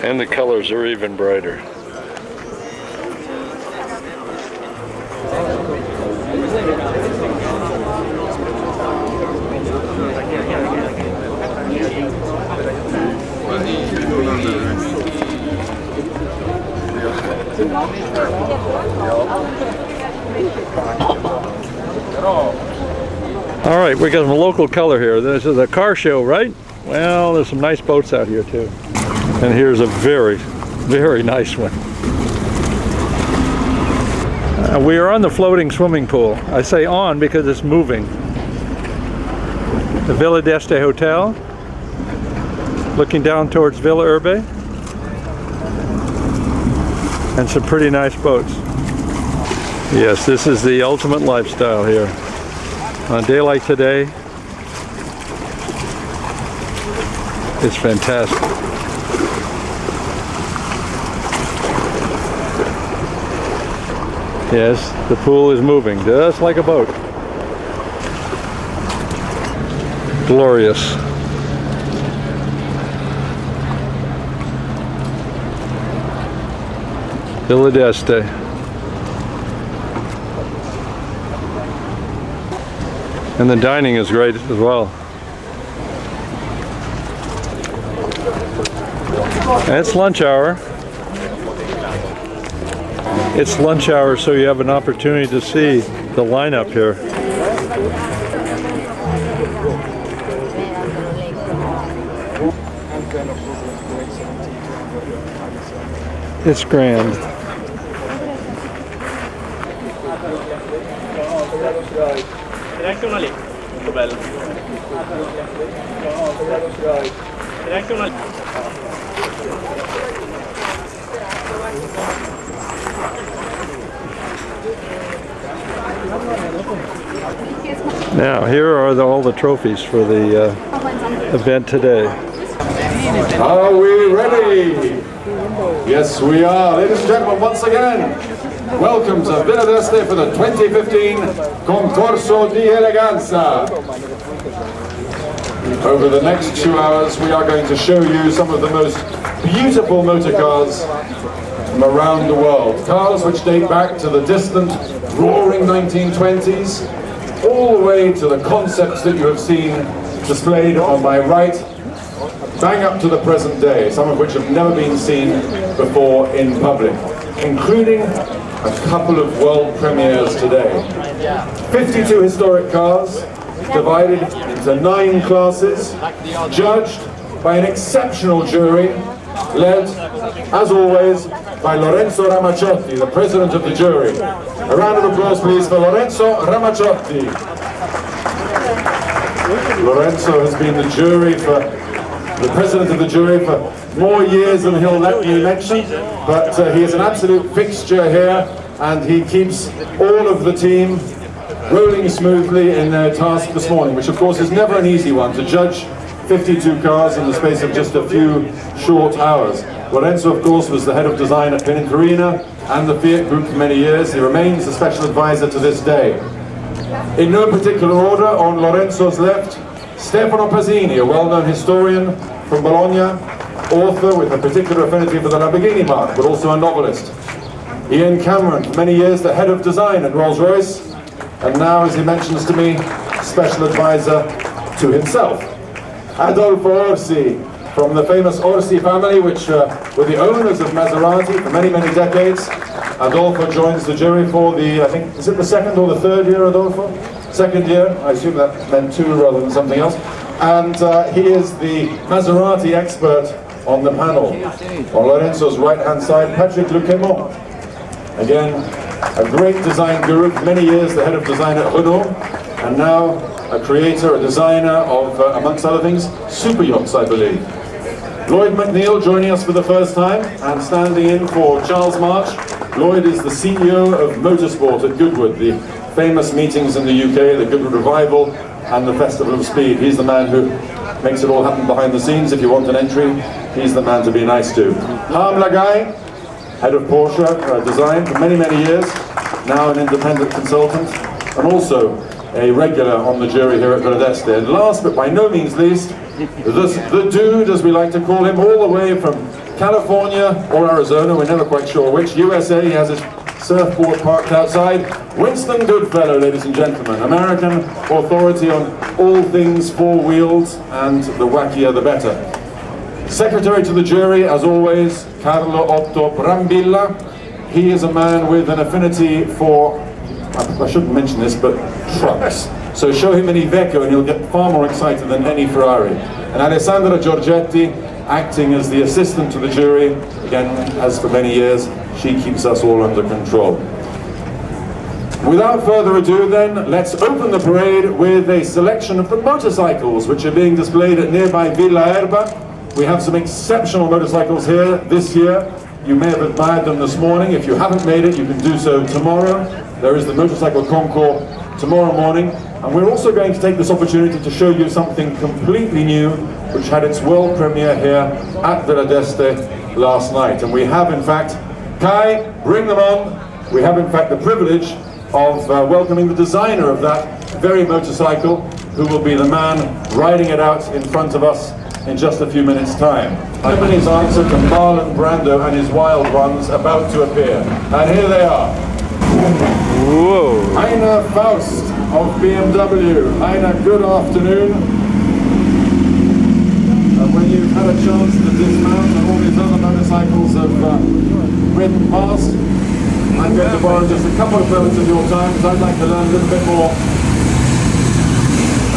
And the colors are even brighter. All right, we got some local color here. This is a car show, right? Well, there's some nice boats out here too. And here's a very, very nice one. We are on the floating swimming pool. I say on because it's moving. The Villa Este Hotel, looking down towards Villa Urbe, and some pretty nice boats. Yes, this is the ultimate lifestyle here. On a day like today, it's fantastic. Yes, the pool is moving just like a boat. Glorious. Villa Este. And the dining is great as well. And it's lunch hour. It's lunch hour, so you have an opportunity to see the lineup here. It's grand. Now, here are all the trophies for the event today. Are we ready? Yes, we are. Ladies and gentlemen, once again, welcome to Villa Este for the 2015 Concorso di Eleganza. Over the next 2 hours, we are going to show you some of the most beautiful motor cars from around the world. Cars which date back to the distant, roaring 1920s, all the way to the concepts that you have seen displayed on my right, bang up to the present day, some of which have never been seen before in public, including a couple of world premieres today. 52 historic cars, divided into 9 classes, judged by an exceptional jury, led, as always, by Lorenzo Ramaciotti, the president of the jury. A round of applause, please, for Lorenzo Ramaciotti. Lorenzo has been the president of the jury for more years than he'll let me mention, but he is an absolute fixture here, and he keeps all of the team rolling smoothly in their task this morning, which of course is never an easy one, to judge 52 cars in the space of just a few short hours. Lorenzo, of course, was the head of design at Pininfarina and the Fiat Group for many years. He remains a special advisor to this day. In no particular order, on Lorenzo's left, Stefano Pasini, a well-known historian from Bologna, author with a particular affinity for the Lamborghini marque, but also a novelist. Ian Cameron, for many years the head of design at Rolls-Royce, and now, as he mentions to me, special advisor to himself. Adolfo Orsi, from the famous Orsi family, which were the owners of Maserati for many, many decades. Adolfo joins the jury for the, I think, is it the second or the third year, Adolfo? Second year, I assume that meant 2 rather than something else. And he is the Maserati expert on the panel. On Lorenzo's right-hand side, Patrick Lequemont. Again, a great design guru, for many years the head of design at Renault, and now a creator, a designer of, amongst other things, super yachts, I believe. Lloyd McNeil joining us for the first time, and standing in for Charles March. Lloyd is the CEO of Motorsport at Goodwood, the famous meetings in the UK, the Goodwood Revival and the Festival of Speed. He's the man who makes it all happen behind the scenes. If you want an entry, he's the man to be nice to. Harm Lagai, head of Porsche design for many, many years, now an independent consultant, and also a regular on the jury here at Villa Este. And last but by no means least, the dude, as we like to call him, all the way from California or Arizona, we're never quite sure which, USA, he has his surfboard parked outside. Winston Goodfellow, ladies and gentlemen, American authority on all things 4 wheels, and the wackier the better. Secretary to the jury, as always, Carlo Otto Brambilla. He is a man with an affinity for, I shouldn't mention this, but trucks. So show him an Iveco and he'll get far more excited than any Ferrari. And Alessandra Giorgetti, acting as the assistant to the jury, again, as for many years, she keeps us all under control. Without further ado then, let's open the parade with a selection of the motorcycles which are being displayed at nearby Villa Erba. We have some exceptional motorcycles here this year. You may have admired them this morning. If you haven't made it, you can do so tomorrow. There is the Motorcycle Concours tomorrow morning. And we're also going to take this opportunity to show you something completely new, which had its world premiere here at Villa Este last night. And we have, in fact, Kai, bring them on. We have, in fact, the privilege of welcoming the designer of that very motorcycle, who will be the man riding it out in front of us in just a few minutes' time. His answer to Marlon Brando and his wild ones about to appear. And here they are. Whoa. Heiner Faust of BMW. Heiner, good afternoon. And when you've had a chance to dismount and all these other motorcycles have ridden past, I'm going to borrow just a couple of moments of your time, because I'd like to learn a little bit more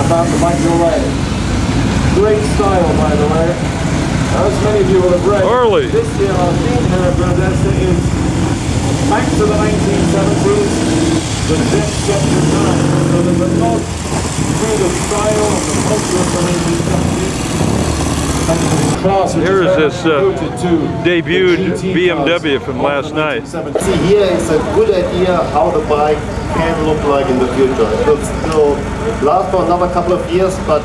about the bike you're riding. Great style, by the way. As many of you will have read, Early. this year our theme here at Villa Este is back to the 1970s, the jet set return. So there's a nod through the style and the culture of the 1970s. Here is this debuted BMW from last night. See, here is a good idea how the bike can look like in the future. It will still last for another couple of years, but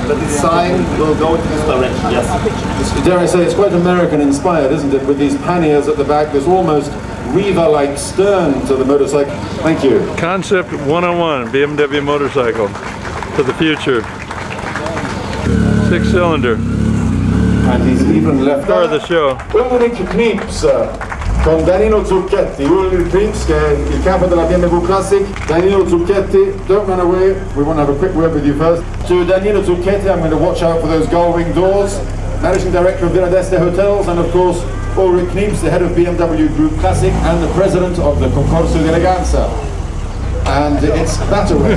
the design will go in this direction, yes. Dare I say, it's quite American inspired, isn't it? With these panniers at the back, there's almost Riva-like stern to the motorcycle. Thank you. Concept 101, BMW motorcycle for the future. 6-cylinder. And he's even left Star of the show. Ulrich Knieps con Danilo Zucchetti. Ulrich Knieps, che è il capo della BMW Classic. Danilo Zucchetti, don't run away. We want to have a quick word with you first. To Danilo Zucchetti, I'm going to watch out for those gull-wing doors. Managing Director of Villa Este Hotels, and of course Ulrich Knieps, the head of BMW Group Classic and the president of the Concorso di Eleganza. And it's that away.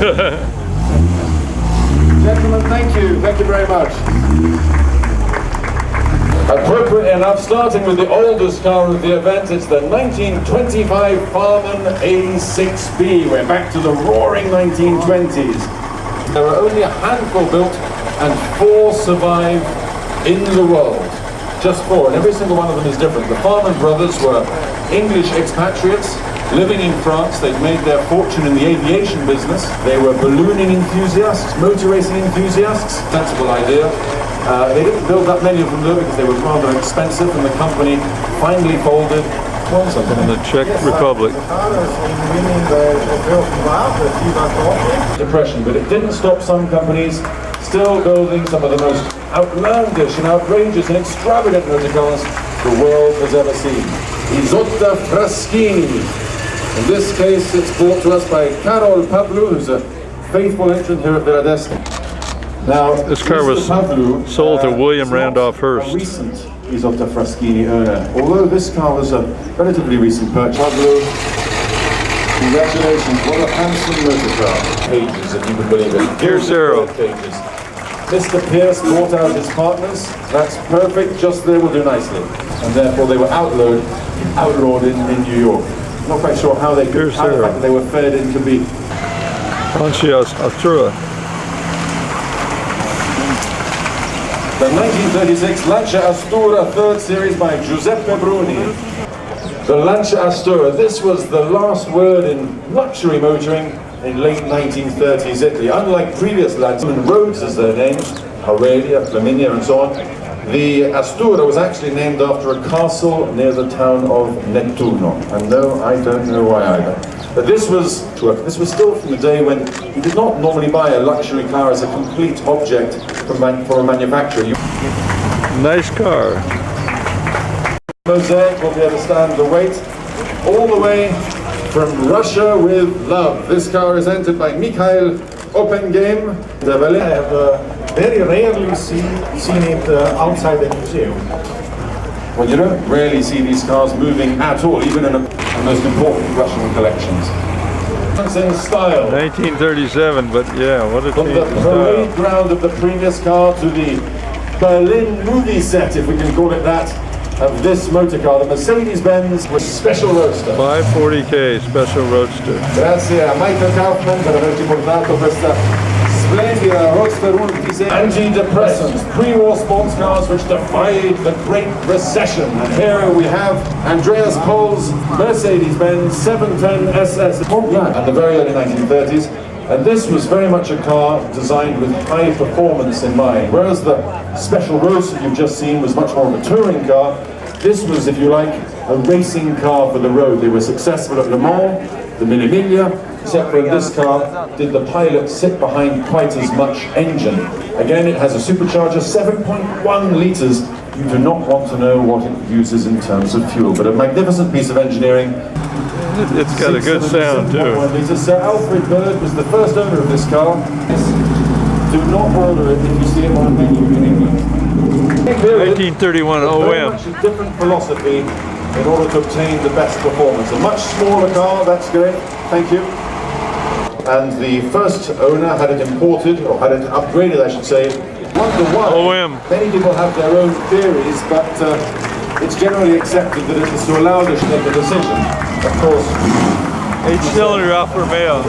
Gentlemen, thank you. Thank you very much. Appropriately enough, starting with the oldest car of the event, it's the 1925 Farman A6B. We're back to the roaring 1920s. There are only a handful built and 4 survive in the world. Just 4, and every single one of them is different. The Farman brothers were English expatriates living in France. They'd made their fortune in the aviation business. They were ballooning enthusiasts, motor racing enthusiasts. Sensible idea. They didn't build that many of them though because they were rather expensive, and the company finally folded. In the Czech Republic. Depression, but it didn't stop some companies still building some of the most outlandish and outrageous and extravagant motor cars the world has ever seen. Isotta Fraschini. In this case, it's brought to us by Karol Pavlu, who's a faithful entrant here at Villa Este. Now, This car was sold to William Randolph Hearst. A recent Isotta Fraschini owner, although this car was a relatively recent purchase. Pavlu, congratulations, what a handsome motor car. Pages, if you can believe it. Here's Arrow. Pages. Mr. Pierce bought out his partners. That's perfect, just there will do nicely. And therefore they were outlawed in New York. I'm not quite sure how they could, how the fact that they were fed in could be. Lancias Altura. The 1936 Lancia Astura 3rd Series by Giuseppe Bruni. The Lancia Astura, this was the last word in luxury motoring in late 1930s Italy. Unlike previous Lancia, roads as their names, Aurelia, Flaminia and so on, the Astura was actually named after a castle near the town of Nettuno. And no, I don't know why either. But this was still from the day when you did not normally buy a luxury car as a complete object for a manufacturer. Nice car. Mosaic will be able to stand the weight all the way from Russia with love. This car is entered by Mikhail Opengame. I have very rarely seen it outside the museum. Well, you don't rarely see these cars moving at all, even in the most important Russian collections. In style. 1937, but yeah, what a From change the in parade style. ground of the previous car to the Berlin movie set, if we can call it that, of this motor car, the Mercedes-Benz with special roadster. 540K special roadster. Grazie a Michael Kaufman per averci portato questa splendida roadster 1.6. Antidepressants, pre-war sports cars which defied the Great Recession. And here we have Andreas Pohl's Mercedes-Benz 710 SS at the very early 1930s. And this was very much a car designed with high performance in mind. Whereas the special roadster you've just seen was much more of a touring car, this was, if you like, a racing car for the road. They were successful at Le Mans, the Mille Miglia, except for in this car, did the pilot sit behind quite as much engine. Again, it has a supercharger, 7.1 litres. You do not want to know what it uses in terms of fuel, but a magnificent piece of engineering. It's got a good sound too. Sir Alfred Bird was the first owner of this car. Do not order it if you see it on a menu in England. 1931 Very OM. much a different philosophy in order to obtain the best performance. A much smaller car, that's great, thank you. And the first owner had it imported, or had it upgraded I should say. Wonder why. OM. Many people have their own theories, but it's generally accepted that it is to allow them to make a decision. Of course, 8-cylinder Alfa Romeo.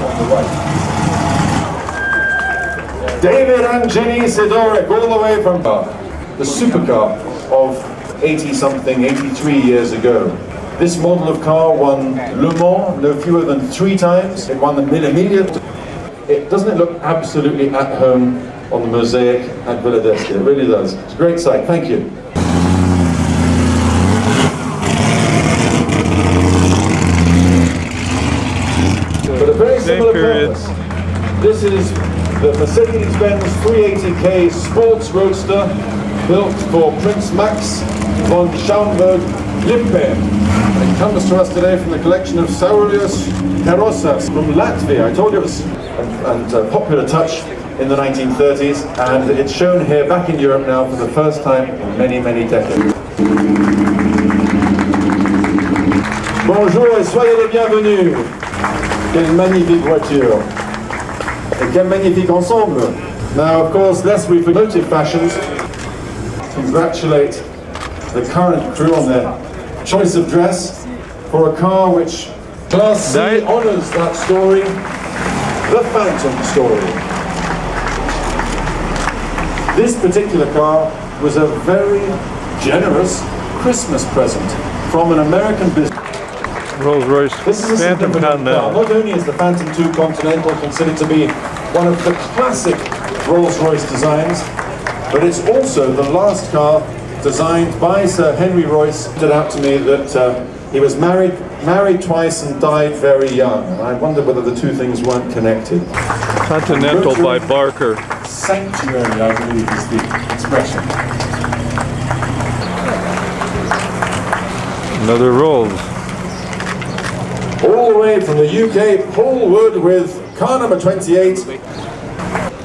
David and Jenny Sidoric, all the way from the supercar of 80-something, 83 years ago. This model of car won Le Mans no fewer than 3 times. It won the Mille Miglia. Doesn't it look absolutely at home on the mosaic at Villa Este? It really does. It's a great sight. Thank you. But a very similar purpose. This is the Mercedes-Benz 380K Sports Roadster built for Prince Max von Schaumburg-Lippe. It comes to us today from the collection of Saulius Karosas from Latvia. I told you it was a popular touch in the 1930s, and it's shown here back in Europe now for the first time in many, many decades. Bonjour et soyez les bienvenus. Quelle magnifique voiture. Et quel magnifique ensemble. Now, of course, lest we forget motive fashions, congratulate the current crew on their choice of dress for a car which Class C honours that story, the Phantom story. This particular car was a very generous Christmas present from an American business. Rolls-Royce This is a Phantom significant car. Continental. Not only is the Phantom II Continental considered to be one of the classic Rolls-Royce designs, but it's also the last car designed by Sir Henry Royce. It stood out to me that he was married twice and died very young. And I wonder whether the two things weren't connected. Continental by Barker. Sanctuary, I believe, is the expression. Another Rolls. All the way from the UK, Paul Wood with car number 28.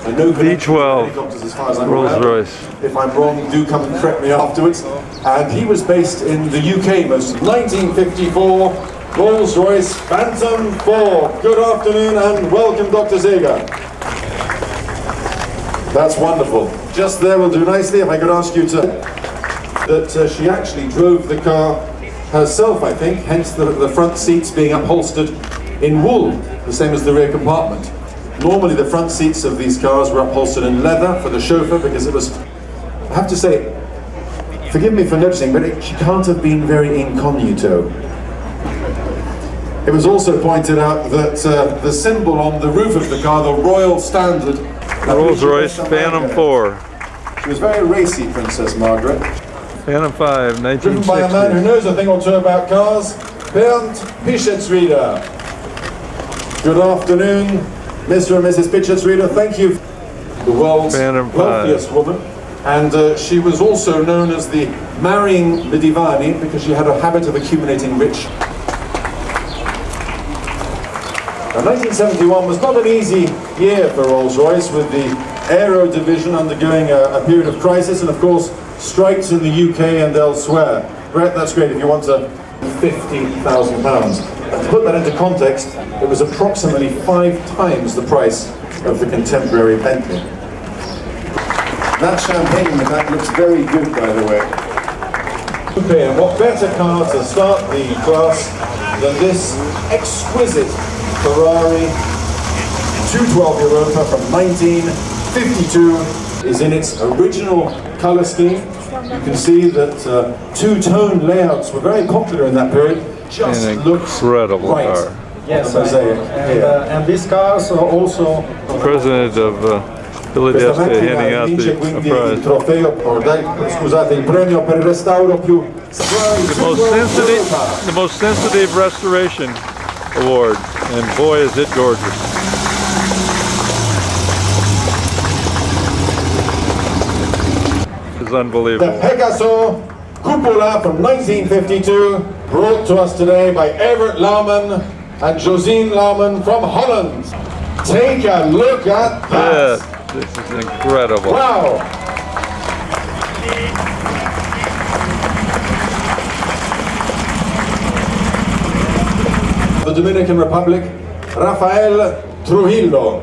And no V12 helicopters as far as I'm aware. Rolls-Royce. If I'm wrong, do come and correct me afterwards. And he was based in the UK most. 1954, Rolls-Royce Phantom 4. Good afternoon and welcome, Dr. Zeger. That's wonderful. Just there will do nicely. If I could ask you to... that she actually drove the car herself, I think, hence the front seats being upholstered in wool, the same as the rear compartment. Normally the front seats of these cars were upholstered in leather for the chauffeur because it was, I have to say, forgive me for noticing, but it can't have been very incognito. It was also pointed out that the symbol on the roof of the car, the Royal Standard, Rolls-Royce Phantom 4. She was very racy, Princess Margaret. Phantom 5, Driven by a man who 1960. knows a thing or two about cars, Bernd Pischetsrieder. Good afternoon, Mr. and Mrs. Pischetsrieder. Thank you. The world's Phantom 5. wealthiest woman. And she was also known as the marrying Medivani because she had a habit of accumulating rich. Now, 1971 was not an easy year for Rolls-Royce, with the aero division undergoing a period of crisis and, of course, strikes in the UK and elsewhere. Brett, that's great if you want to £50,000. And to put that into context, it was approximately 5 times the price of the contemporary Bentley. That champagne in the back looks very good, by the way. Okay, and what better car to start the class than this exquisite Ferrari 212 Europa from 1952 is in its original color scheme. You can see that two-tone layouts were very popular in that period. Just An looks incredible right. car. Yes, The mosaic. and these cars are also President of Villa Questa Este macchina handing out vince the quindi il prize. trofeo, scusate, il premio per il restauro più The most sensitive restoration award, and boy is it gorgeous. It's unbelievable. The Pegaso Cupola from 1952, brought to us today by Evert Laumann and Josine Laumann from Holland. Take a look at that. Yeah, this is incredible. Wow. The Dominican Republic, Rafael Trujillo.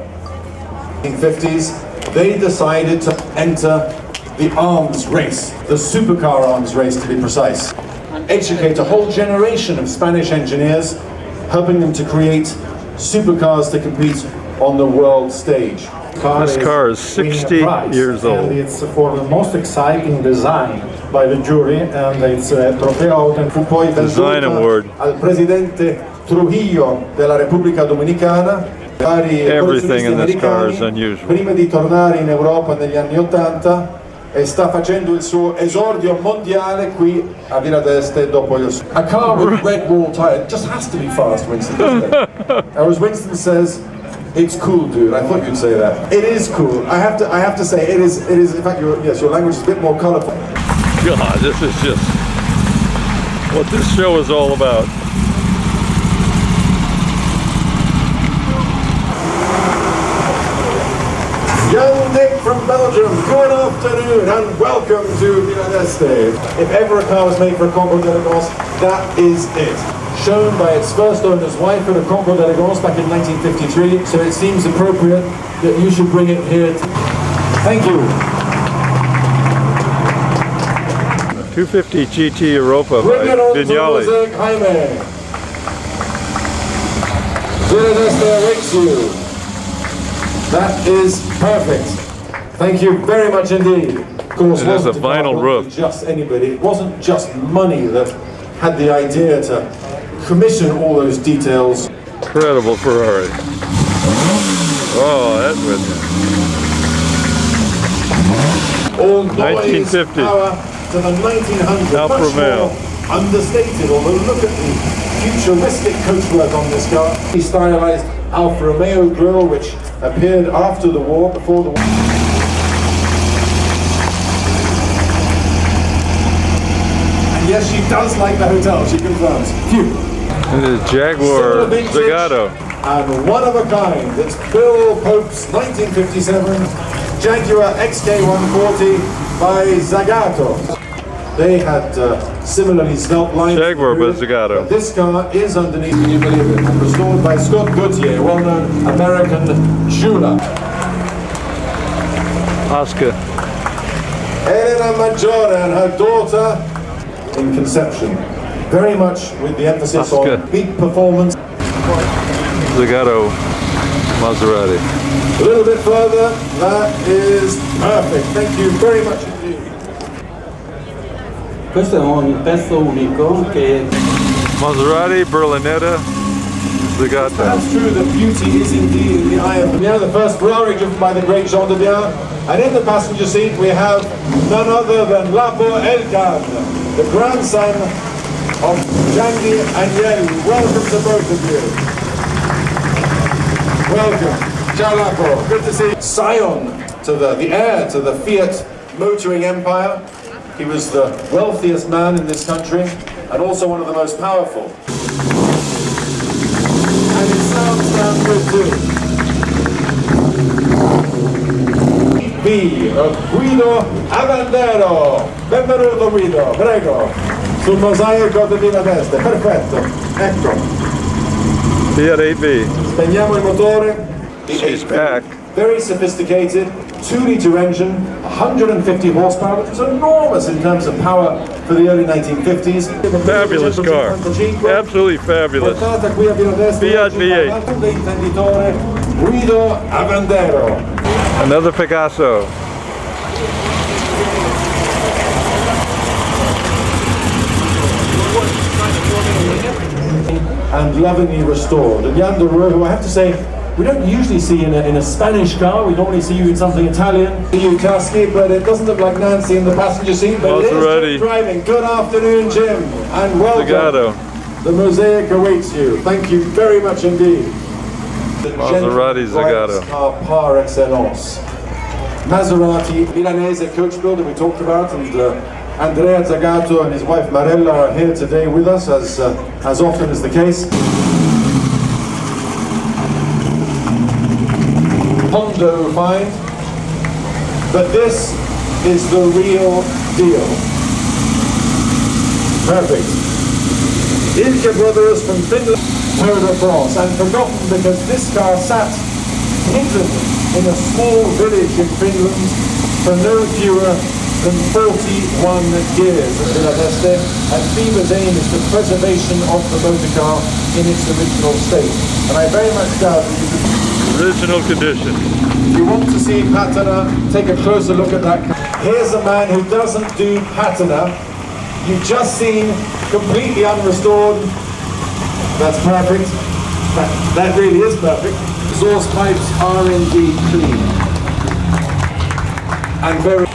In the 1950s, they decided to enter the arms race, the supercar arms race to be precise. Educate a whole generation of Spanish engineers, helping them to create supercars to compete on the world stage. This car is 60 years old. And it's for the most exciting design by the jury, and it's a trofeo and Fu poi Design venduta award. al presidente Trujillo della Repubblica Dominicana. Vari Everything in this car americani, is unusual. Prima di tornare in Europa negli anni '80 e sta facendo il suo esordio mondiale qui a Villa d'Este dopo il suo. A car with red wall tire just has to be fast, Winston, doesn't it? As Winston says, it's cool, dude. I thought you'd say that. It is cool. I have to say it is. In fact, your language is a bit more colourful. God, this is just what this show is all about. Young Nick from Belgium, good afternoon and welcome to Villa Este. If ever a car was made for a Concours d'Elegance, that is it. Shown by its first owner's wife at a Concours d'Elegance back in 1953, so it seems appropriate that you should bring it here. Thank you. 250 GT Europa Bring it by on to the Vignali. mosaic, Jaime. Villa Este awaits you. That is perfect. Thank you very much indeed. Of course, It is a wasn't vinyl not roof. Just anybody. It wasn't just money that had the idea to commission all those details. Incredible Ferrari. Oh, that was All noise, 1950. power to the 1900s. Alfa Much Romeo. more understated, although look at the futuristic coachwork on this car. He stylized Alfa Romeo grille, which appeared after the war, before the war. And yes, she does like the hotel, she confirms. Phew. And the Jaguar Similar vintage Zagato. And one of a kind. It's Bill Pope's 1957 Jaguar XK140 by Zagato. They had similarly svelte lines. Jaguar by Zagato. But this car is underneath, can you believe it? And restored by Scott Goodyear, a well-known American jeweler. Oscar. Elena Maggiore and her daughter in conception. Very much with the emphasis Oscar. on peak performance. Zagato Maserati. A little bit further, that is perfect. Thank you very much indeed. Questo è un pezzo unico che Maserati Berlinetta Zagato. That's true, the beauty is indeed in the eye of the first Ferrari driven by the great Jean de Dieu. And in the passenger seat we have none other than Lapo Elkan, the grandson of Gianni Agnelli. Welcome to both of you. Welcome. Ciao Lapo, good to see you. Scion, to the heir to the Fiat motoring empire. He was the wealthiest man in this country and also one of the most powerful. And it sounds damn good too. B of Guido Avandero. Benvenuto Guido, prego. Sul mosaico di Villa Este. Perfetto. Ecco. Fiat 8B. Spegniamo il motore. The She's 8B. back. Very sophisticated, 2-litre engine, 150 horsepower, which was enormous in terms of power for the early 1950s. Fabulous car. Absolutely fabulous. Portata qui a Villa Este Fiat V8. L'intenditore Guido Avandero. Another Pegaso. And lovingly restored. And Jan de Roy, who I have to say, we don't usually see in a Spanish car. We normally see you in something Italian. You Tusky, but it doesn't look like Nancy in the passenger seat. But it is Maserati. Jim driving. Good afternoon, Jim, and welcome. Zagato. The mosaic awaits you. Thank you very much indeed. The Maserati Zagato. Car par excellence. Maserati Milanese coach builder we talked about, and Andrea Zagato and his wife Marella are here today with us, as often is the case. Hondo find, but this is the real deal. Perfect. Ilke brothers from Finland, Tour de France, and forgotten because this car sat hidden in a small village in Finland for no fewer than 41 years at Villa Este, and FIBA's aim is the preservation of the motor car in its original state. And I very much doubt that you could. Original condition. If you want to see patina, take a closer look at that car. Here's a man who doesn't do patina. You've just seen completely unrestored. That's perfect. That really is perfect. Exhaust pipes are indeed clean. And very...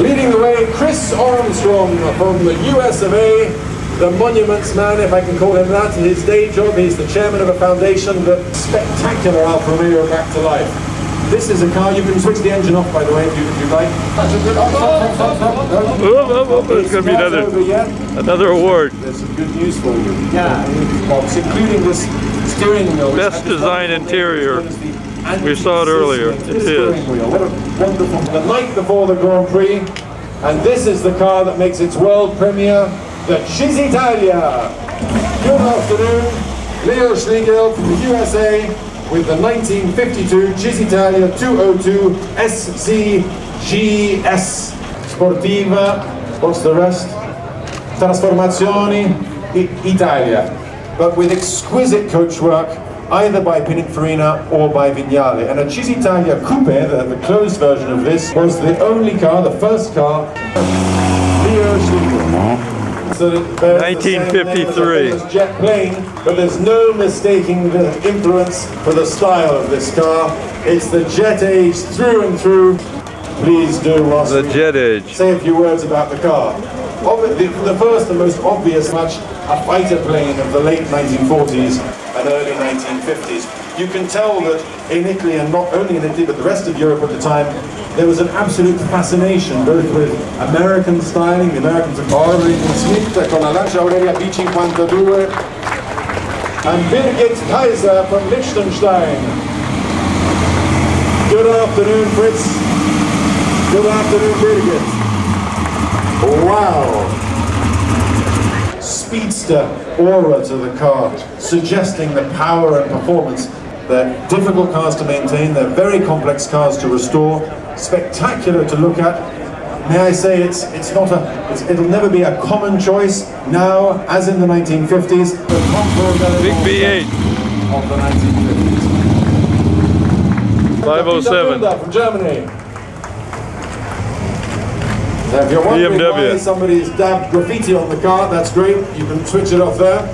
Leading the way, Chris Armstrong from the US of A, the monuments man, if I can call him that. His day job, he's the chairman of a foundation that spectacular Alfa Romeo back to life. This is a car, you can switch the engine off by the way if you like. It's going to be another award. There's some good news for you. Yeah. Including this steering wheel. Best design interior. We saw it earlier. It is. What a wonderful... The night before the Grand Prix, and this is the car that makes its world premiere, the Cisitalia. Good afternoon, Leo Schlegel from the USA, with the 1952 Cisitalia 202 SCGS Sportiva. What's the rest? Trasformazioni Italia. But with exquisite coachwork, either by Pininfarina or by Vignale. And a Cisitalia Coupe, the closed version of this, was the only car, the first car, so 1953. Jet plane, but there's no mistaking the influence for the style of this car. It's the jet age through and through. Please do, Ross. The jet age. Say a few words about the car. The first and most obvious much, a fighter plane of the late 1940s and early 1950s. You can tell that in Italy, and not only in Italy, but the rest of Europe at the time, there was an absolute fascination both with American styling, the Americans of Smith con la Lancia Aurelia B52, and Birgit Kaiser from Liechtenstein. Good afternoon, Fritz. Good afternoon, Birgit. Wow! Speedster aura to the car, suggesting the power and performance. They're difficult cars to maintain, they're very complex cars to restore, spectacular to look at. May I say it'll never be a common choice now, as in the 1950s. The Big V8 of the 1950s. 507 from Germany. Now, if you're wondering why somebody's dabbed graffiti on the car, that's great. You can switch it off there.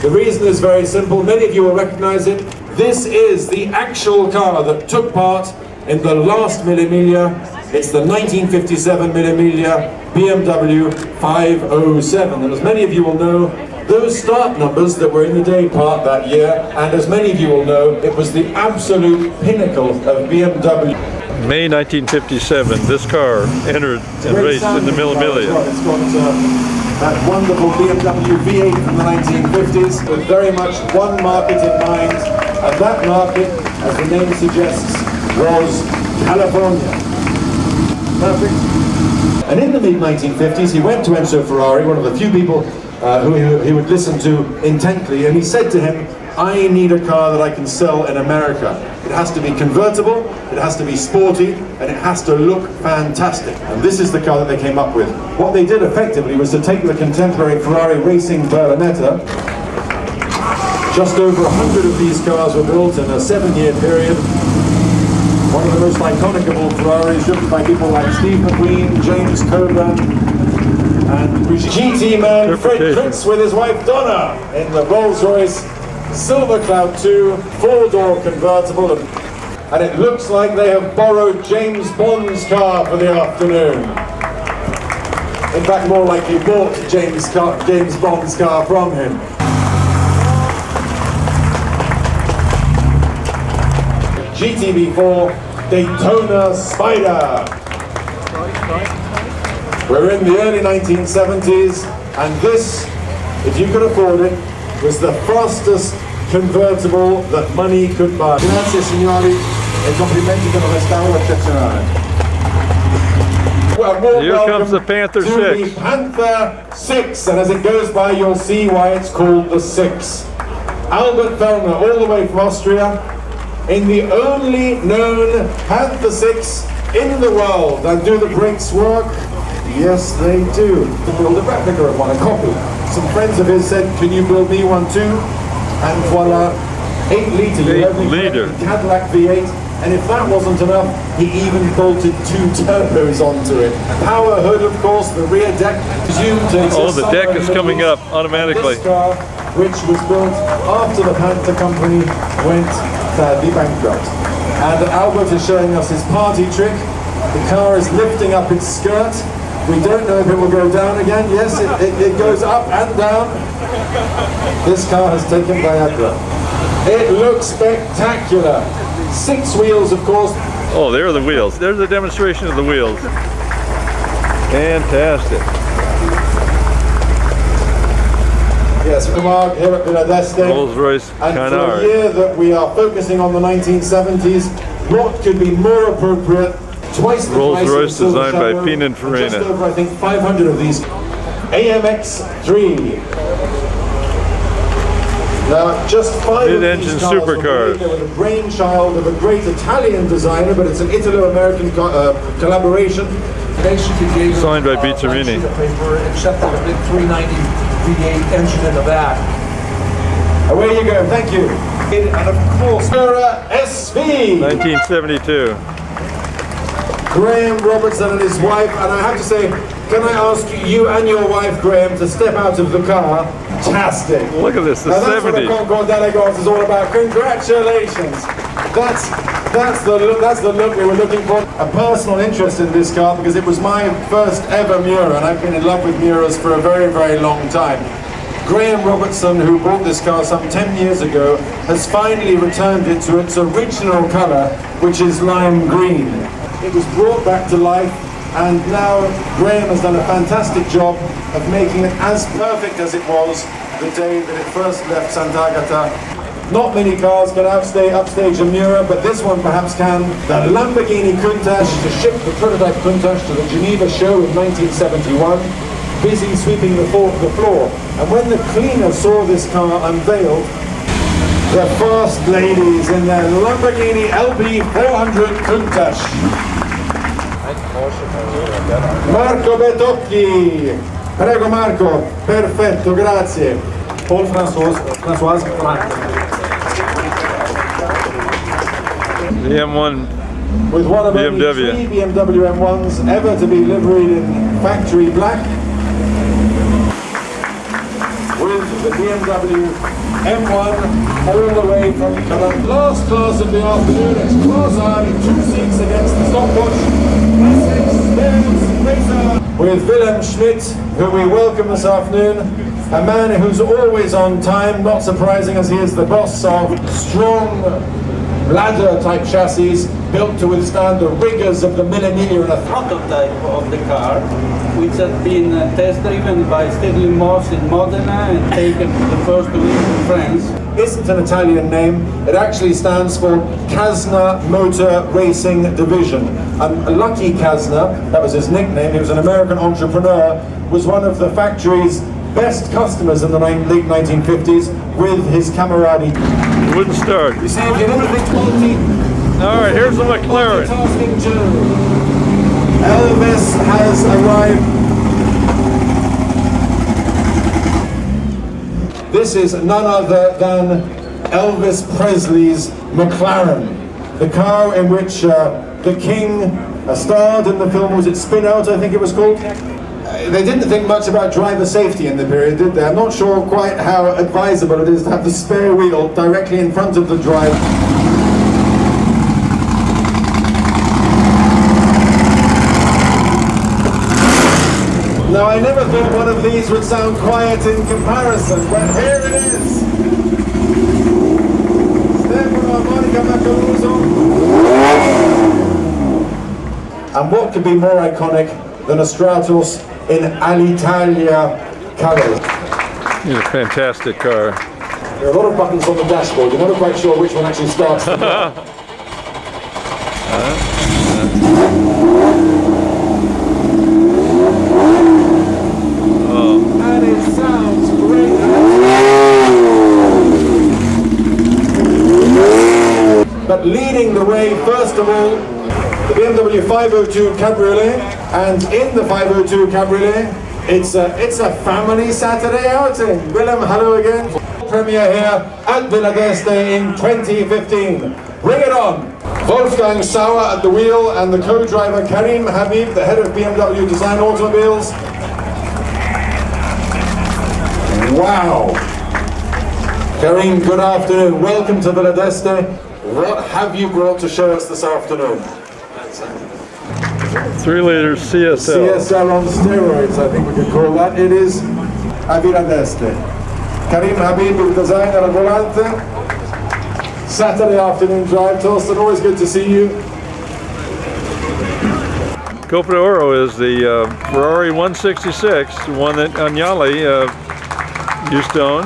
The reason is very simple. Many of you will recognize it. This is the actual car that took part in the last Mille Miglia. It's the 1957 Mille Miglia BMW 507. And as many of you will know, those start numbers that were in the day part that year, and as many of you will know, it was the absolute pinnacle of BMW. May 1957, this car entered and raced in the Mille Miglia. It's got that wonderful BMW V8 from the 1950s, with very much one market in mind, and that market, as the name suggests, was California. Perfect. And in the mid-1950s, he went to Enzo Ferrari, one of the few people who he would listen to intently, and he said to him, I need a car that I can sell in America. It has to be convertible, it has to be sporty, and it has to look fantastic. And this is the car that they came up with. What they did effectively was to take the contemporary Ferrari racing Berlinetta. Just over 100 of these cars were built in a 7-year period. One of the most iconic of all Ferraris, driven by people like Steve McQueen, James Coburn, and GT man Fred Prince with his wife Donna in the Rolls-Royce Silver Cloud 2 4-door convertible, and it looks like they have borrowed James Bond's car for the afternoon. In fact, more likely bought James Bond's car from him. GTB4 Daytona Spider. We're in the early 1970s, and this, if you could afford it, was the fastest convertible that money could buy. Grazie signori e complimenti per il restauro eccezionale. Well, here comes the Panther 6. The Panther 6, and as it goes by you'll see why it's called the 6. Albert Fellner, all the way from Austria, in the only known Panther 6 in the world. And do the brakes work? Yes, they do. To build a replica of one, a copy. Some friends of his said, can you build me one too? And voila, 8-litre Cadillac V8. And if that wasn't enough, he even bolted 2 turbos onto it. Power hood, of course, the rear deck presumed to exist. Oh, the deck is coming up automatically. This car, which was built after the Panther company went sadly bankrupt. And Albert is showing us his party trick. The car is lifting up its skirt. We don't know if it will go down again. Yes, it goes up and down. This car has taken Viagra. It looks spectacular. 6 wheels, of course. Oh, there are the wheels. There's a demonstration of the wheels. Fantastic. Yes, Mark here at Villa Este. Rolls-Royce And Canard. for a year that we are focusing on the 1970s, what could be more appropriate? Twice the Rolls-Royce price of designed by Silver Pininfarina. Just over, I think, 500 of these. AMX3. Now, just 5 of Mid-engine these cars supercars. they were the brainchild of a great Italian designer, but it's an Italo-American collaboration. Basically gave Signed by a Bizzarini. sheet of paper, except for the big 390 V8 engine in the back. Away you go, thank you. And of course, SV. 1972. Graham Robertson and his wife, and I have to say, can I ask you and your wife, Graham, to step out of the car? Fantastic. Look at this, the Now that's what the 70s. Concours d'Elegance is all about. Congratulations. That's the look we were looking for. A personal interest in this car because it was my first ever Miura, and I've been in love with Miuras for a very, very long time. Graham Robertson, who bought this car some 10 years ago, has finally returned it to its original colour, which is lime green. It was brought back to life, and now Graham has done a fantastic job of making it as perfect as it was the day that it first left Sant'Agata. Not many cars can upstage a Miura, but this one perhaps can. The Lamborghini Countach to ship the prototype Countach to the Geneva show in 1971, busy sweeping the floor. And when the cleaner saw this car unveiled, the fast ladies in their Lamborghini LB 400 Countach. Marco Betocchi. Prego Marco. Perfetto, grazie. Paul François The M1 With one of only BMW. 3 BMW M1s ever to be liveried in factory black. With the BMW M1 all the way from Cologne. Last class of the afternoon, it's class I, 2 seats against the stopwatch. With Willem Schmidt, who we welcome this afternoon, a man who's always on time, not surprising as he is the boss of strong ladder type chassis built to withstand the rigors of the Millenium and a Prototype of the car, which has been test driven by Sterling Moss in Modena and taken to the first week in France. Isn't an Italian name, it actually stands for Kasna Motor Racing Division. And Lucky Kasna, that was his nickname, he was an American entrepreneur, was one of the factory's best customers in the late 1950s with his Camerati. Wouldn't start. You see, if you look at the quality, Alright, here's the McLaren. multitasking Joe. Elvis has arrived. This is none other than Elvis Presley's McLaren, the car in which the King starred in the film, was it Spin Out, I think it was called? They didn't think much about driver safety in the period, did they? I'm not sure quite how advisable it is to have the spare wheel directly in front of the driver. Now, I never thought one of these would sound quiet in comparison, but here it is. Stefano Monica Macaluso. And what could be more iconic than a Stratos in Alitalia colours? It's a fantastic car. There are a lot of buttons on the dashboard. You're never quite sure which one actually starts the car. And it sounds great. But leading the way, first of all, the BMW 502 Cabriolet, and in the 502 Cabriolet, it's a family Saturday outing. Willem, hello again. Premiere here at Villa Este in 2015. Bring it on! Wolfgang Sauer at the wheel and the co-driver Karim Habib, the head of BMW Design Automobiles. Wow! Karim, good afternoon. Welcome to Villa Este. What have you brought to show us this afternoon? 3 liters CSL. CSL on steroids, I think we could call that. It is a Villa Este. Karim Habib, the designer al volante. Saturday afternoon drive. Torsten, always good to see you. Coppa d'Oro is the Ferrari 166, the one that Agnelli used to own.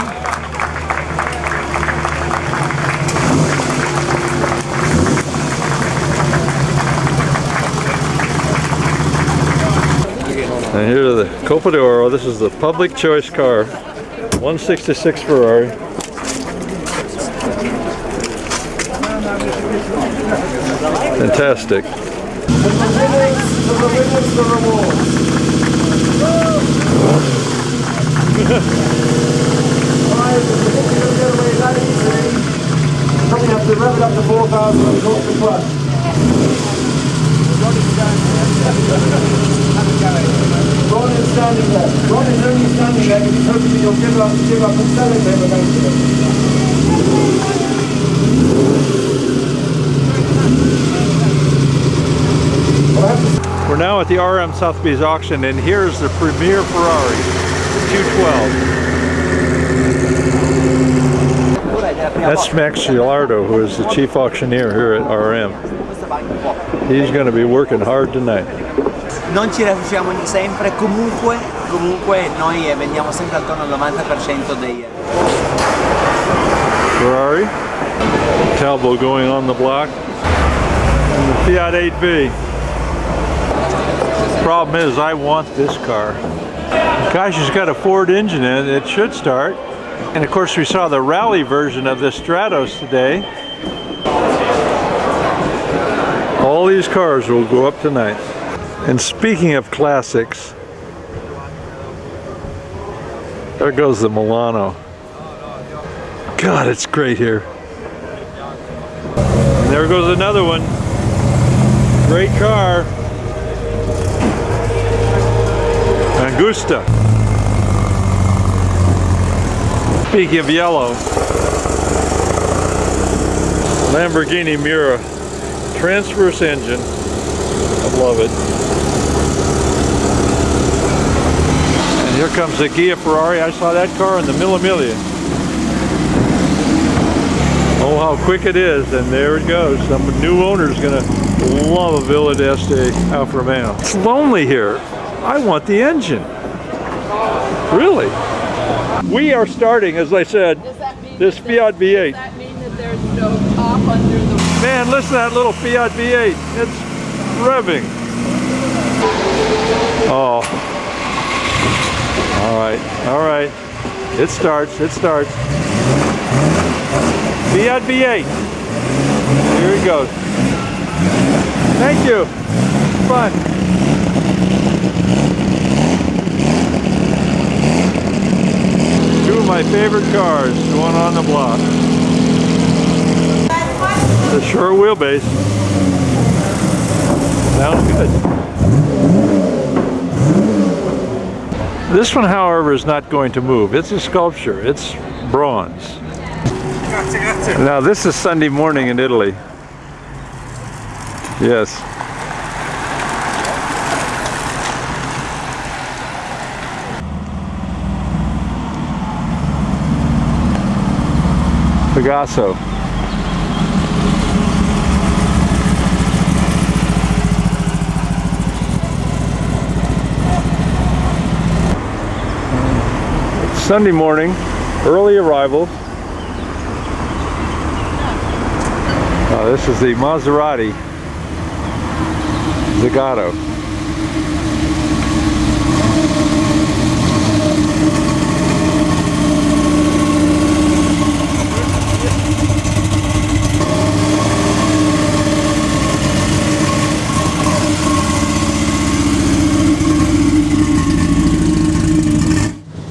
And here's the Coppa d'Oro. This is the public choice car, 166 Ferrari. Fantastic. The rewards. Probably have to rev it up to 4,000 and go to the front. Ron is standing there. Ron is only standing there because he's hoping that you'll give up and sell it to him eventually. We're now at the RM Sotheby's auction, and here's the premier Ferrari, 212. That's Max Gilardo, who is the chief auctioneer here at RM. He's going to be working hard tonight. Non ci riusciamo sempre, comunque noi vendiamo sempre attorno al 90% dei Ferrari, Talbot going on the block, and the Fiat 8V. Problem is, I want this car. Gosh, it's got a Ford engine in it. It should start. And of course, we saw the rally version of this Stratos today. All these cars will go up tonight. And speaking of classics, there goes the Milano. God, it's great here. And there goes another one. Great car. Angusta. Speaking of yellow, Lamborghini Miura, transverse engine. I love it. And here comes the Ghia Ferrari. I saw that car in the Mille Miglia. Oh, how quick it is, and there it goes. Some new owner's gonna love a Villa Este Alfa Romeo. It's lonely here. I want the engine. Really? We are starting, as I said, this Fiat V8. Does that mean that there's no top under the... Man, listen to that little Fiat V8. It's revving. Oh. All right. It starts. Fiat V8. Here he goes. Thank you. Fun. Two of my favorite cars going on the block. The short wheelbase. Sounds good. This one, however, is not going to move. It's a sculpture. It's bronze. Now, this is Sunday morning in Italy. Yes. Pegaso. It's Sunday morning, early arrival. This is the Maserati Zagato.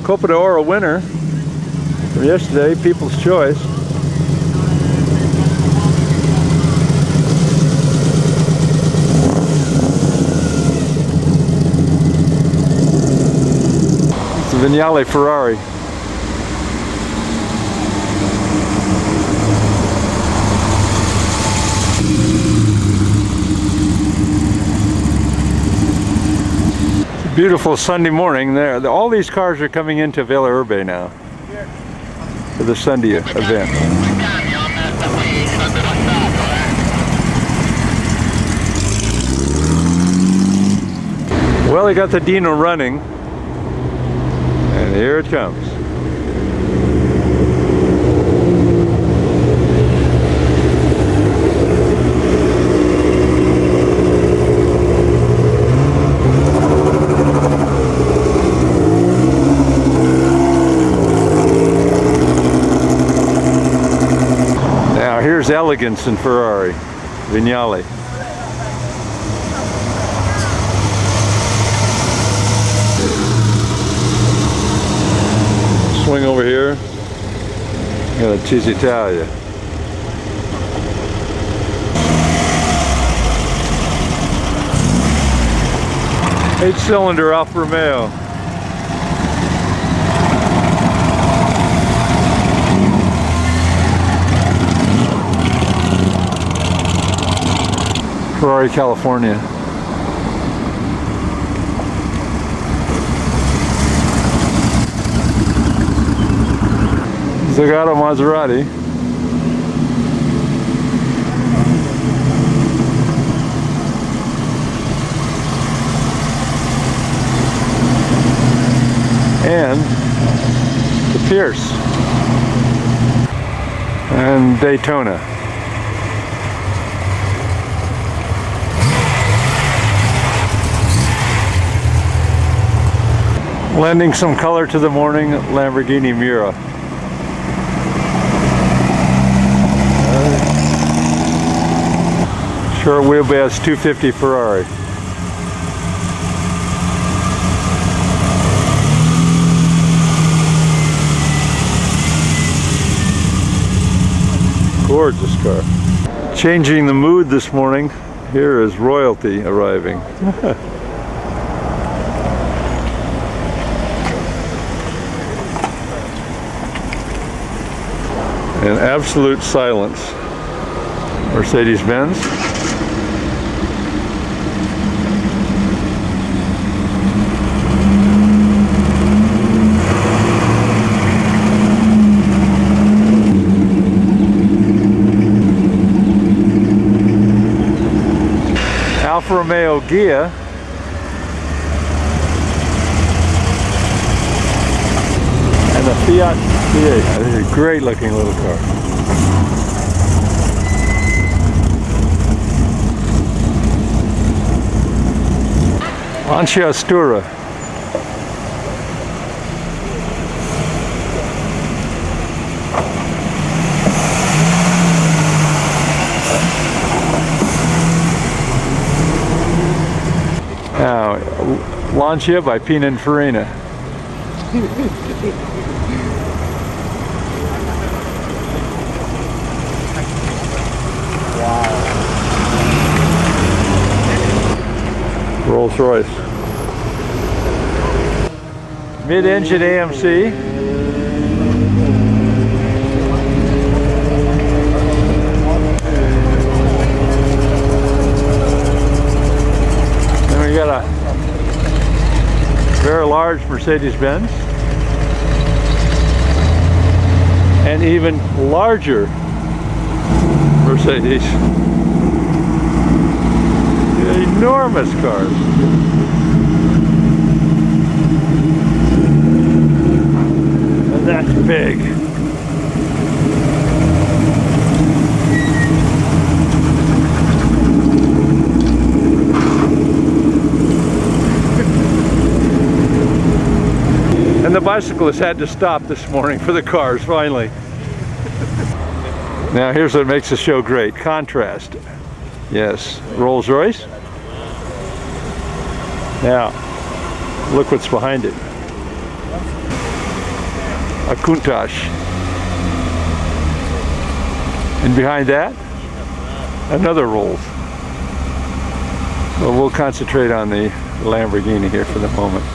Copa d'Oro winner from yesterday, People's Choice. It's a Vignale Ferrari. Beautiful Sunday morning there. All these cars are coming into Villa Urbe now for the Sunday event. Well, they got the Dino running, and here it comes. Here's elegance in Ferrari, Vignale. swing over here. Got a Cheese Italia. Eight-cylinder Alfa Romeo. Ferrari, California. Zagato Maserati. And the Pierce. And Daytona. Lending some color to the morning, Lamborghini Miura. Short wheelbase 250 Ferrari. Gorgeous car. Changing the mood this morning. Here is royalty arriving. In absolute silence. Mercedes-Benz. Alfa Romeo Ghia. And the Fiat C8. This is a great looking little car. Lancia Stura. Now, Lancia by Pininfarina. Rolls Royce. Mid-engine AMC. Then we got a very large Mercedes-Benz. And even larger Mercedes. Enormous cars. And that's big. And the bicyclists had to stop this morning for the cars, finally. Now here's what makes the show great. Contrast. Yes, Rolls Royce. Now, look what's behind it. A Countach. And behind that, another Rolls. Well, we'll concentrate on the Lamborghini here for the moment.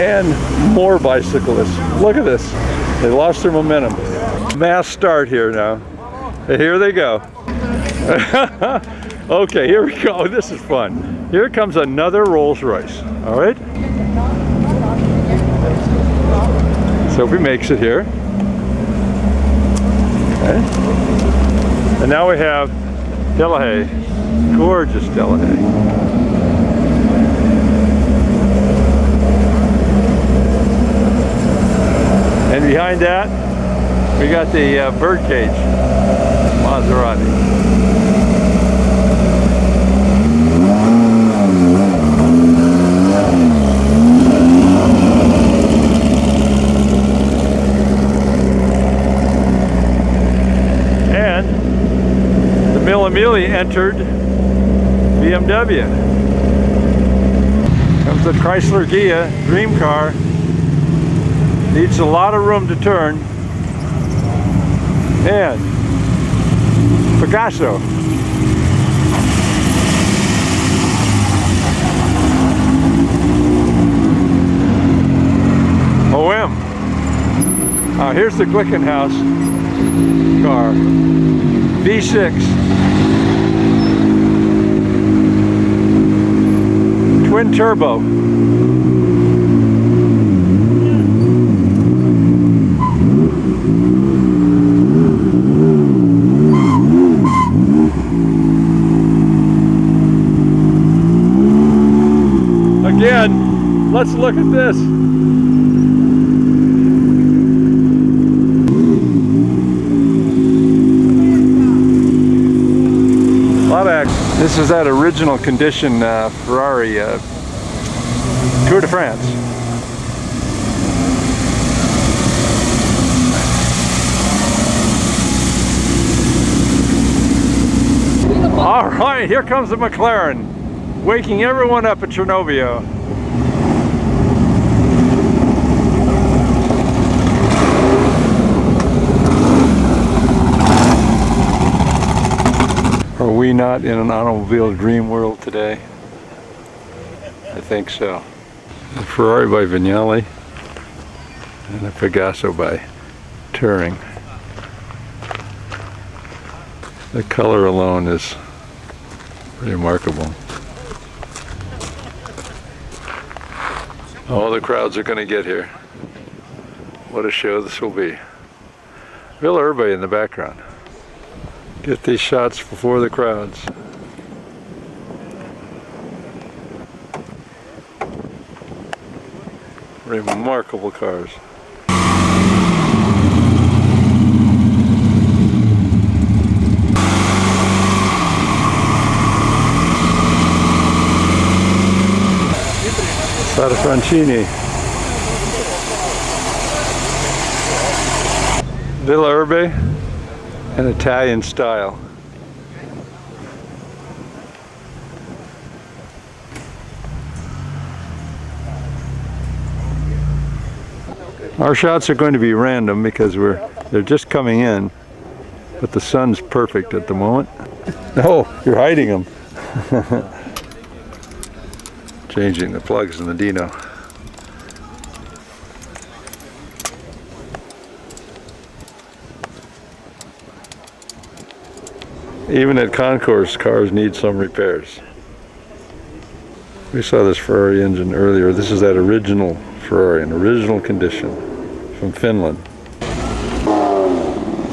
And more bicyclists. Look at this. They lost their momentum. Mass start here now. Here they go. Okay, here we go. This is fun. Here comes another Rolls Royce. All right. So if he makes it here. Okay. And now we have Delahaye. Gorgeous Delahaye. And behind that, we got the birdcage Maserati. entered BMW. Comes the Chrysler Ghia dream car. Needs a lot of room to turn. And Pegaso. OM. Here's the Glickenhaus car. V6. Twin turbo. Again, let's look at this. This is that original condition Ferrari Tour de France. All right, here comes the McLaren, waking everyone up at Chernobyl. Are we not in an automobile dream world today? I think so. A Ferrari by Vignali and a Pegaso by Touring. The color alone is remarkable. All the crowds are going to get here. What a show this will be. Villa Este in the background. Get these shots before the crowds. Remarkable cars. Stata Francini. Villa Este. An Italian style. Our shots are going to be random because they're just coming in, but the sun's perfect at the moment. No, you're hiding them. Changing the plugs in the Dino. Even at Concours, cars need some repairs. We saw this Ferrari engine earlier. This is that original Ferrari, in original condition, from Finland.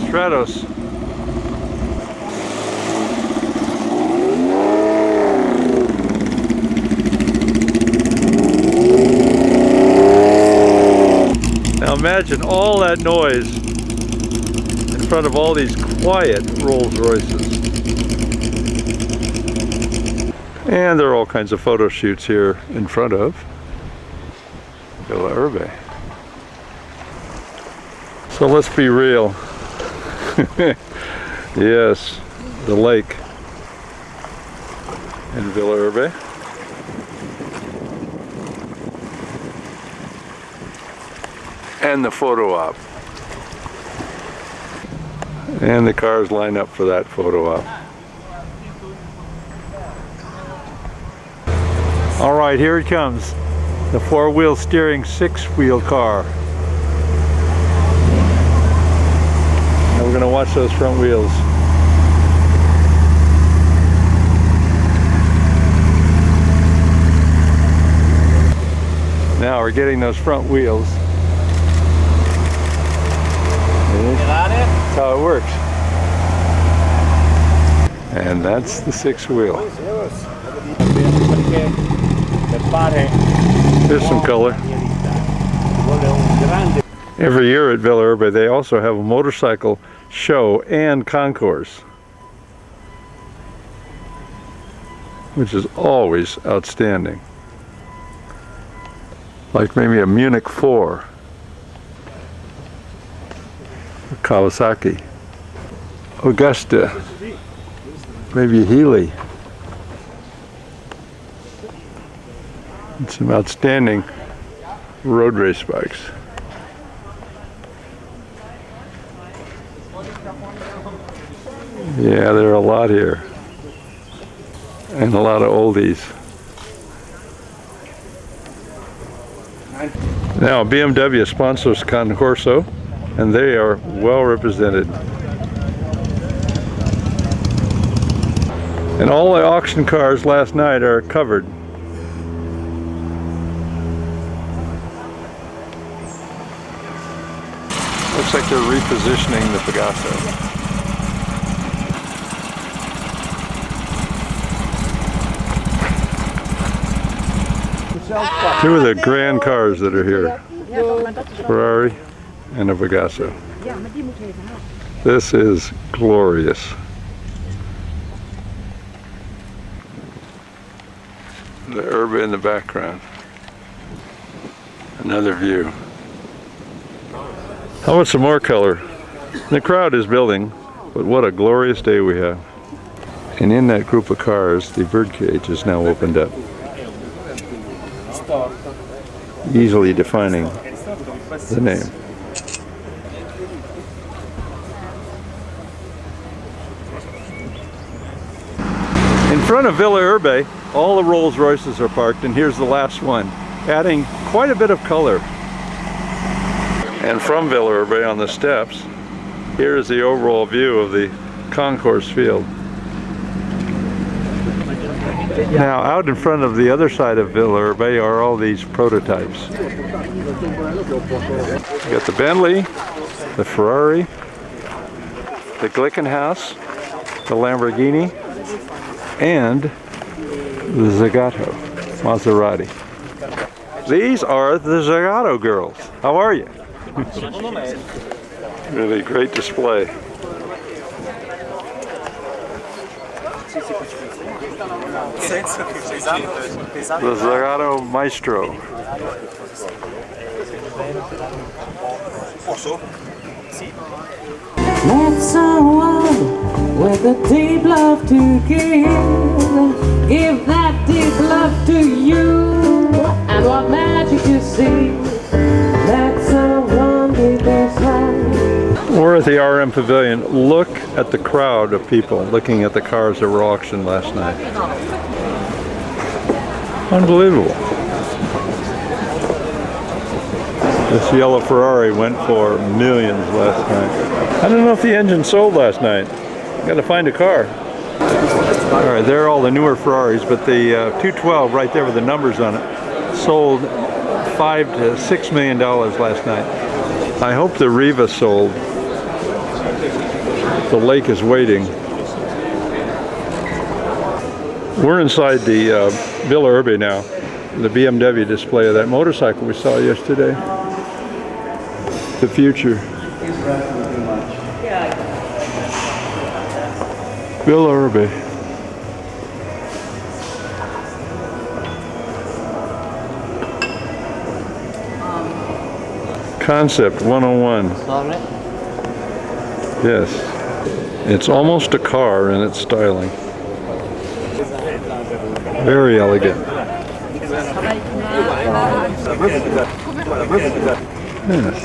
Stratos. Now imagine all that noise in front of all these quiet Rolls Royces. And there are all kinds of photo shoots here in front of Villa Este. So let's be real. Yes, the lake in Villa Este. And the photo op. And the cars line up for that photo op. All right, here it comes. The four-wheel steering, six-wheel car. And we're going to watch those front wheels. Now we're getting those front wheels. That's how it works. And that's the sixth wheel. There's some color. Every year at Villa Este they also have a motorcycle show and concours, which is always outstanding. Like maybe a Munich 4. Kawasaki, Augusta, maybe Healy. And some outstanding road race bikes. Yeah, there are a lot here. And a lot of oldies. Now BMW sponsors Concorso, and they are well represented. And all the auction cars last night are covered. Looks like they're repositioning the Pegaso. Two of the grand cars that are here, Ferrari and a Pegaso. This is glorious. The urban in the background. Another view. How about some more color? The crowd is building, but what a glorious day we have. And in that group of cars, the birdcage is now opened up, easily defining the name. In front of Villa Este, all the Rolls Royces are parked, and here's the last one, adding quite a bit of color. And from Villa Este on the steps, here is the overall view of the concourse field. Now, out in front of the other side of Villa Este are all these prototypes. You got the Vendley, the Ferrari, the Glickenhaus, the Lamborghini, and the Zagato Maserati. These are the Zagato girls. How are you? Really great display. The Zagato Maestro. Met someone with a deep love to give. Give that deep love to you. And what magic you see. Let someone give this love. We're at the RM Pavilion. Look at the crowd of people looking at the cars that were auctioned last night. Unbelievable. This yellow Ferrari went for millions last night. I don't know if the engine sold last night. Got to find a car. All right, there are all the newer Ferraris, but the 212 right there with the numbers on it sold $5 to $6 million last night. I hope the Riva sold. The lake is waiting. We're inside the Villa Este now, the BMW display of that motorcycle we saw yesterday. The future. Villa Este. Concept 101. Yes. It's almost a car in its styling. Very elegant. Yes.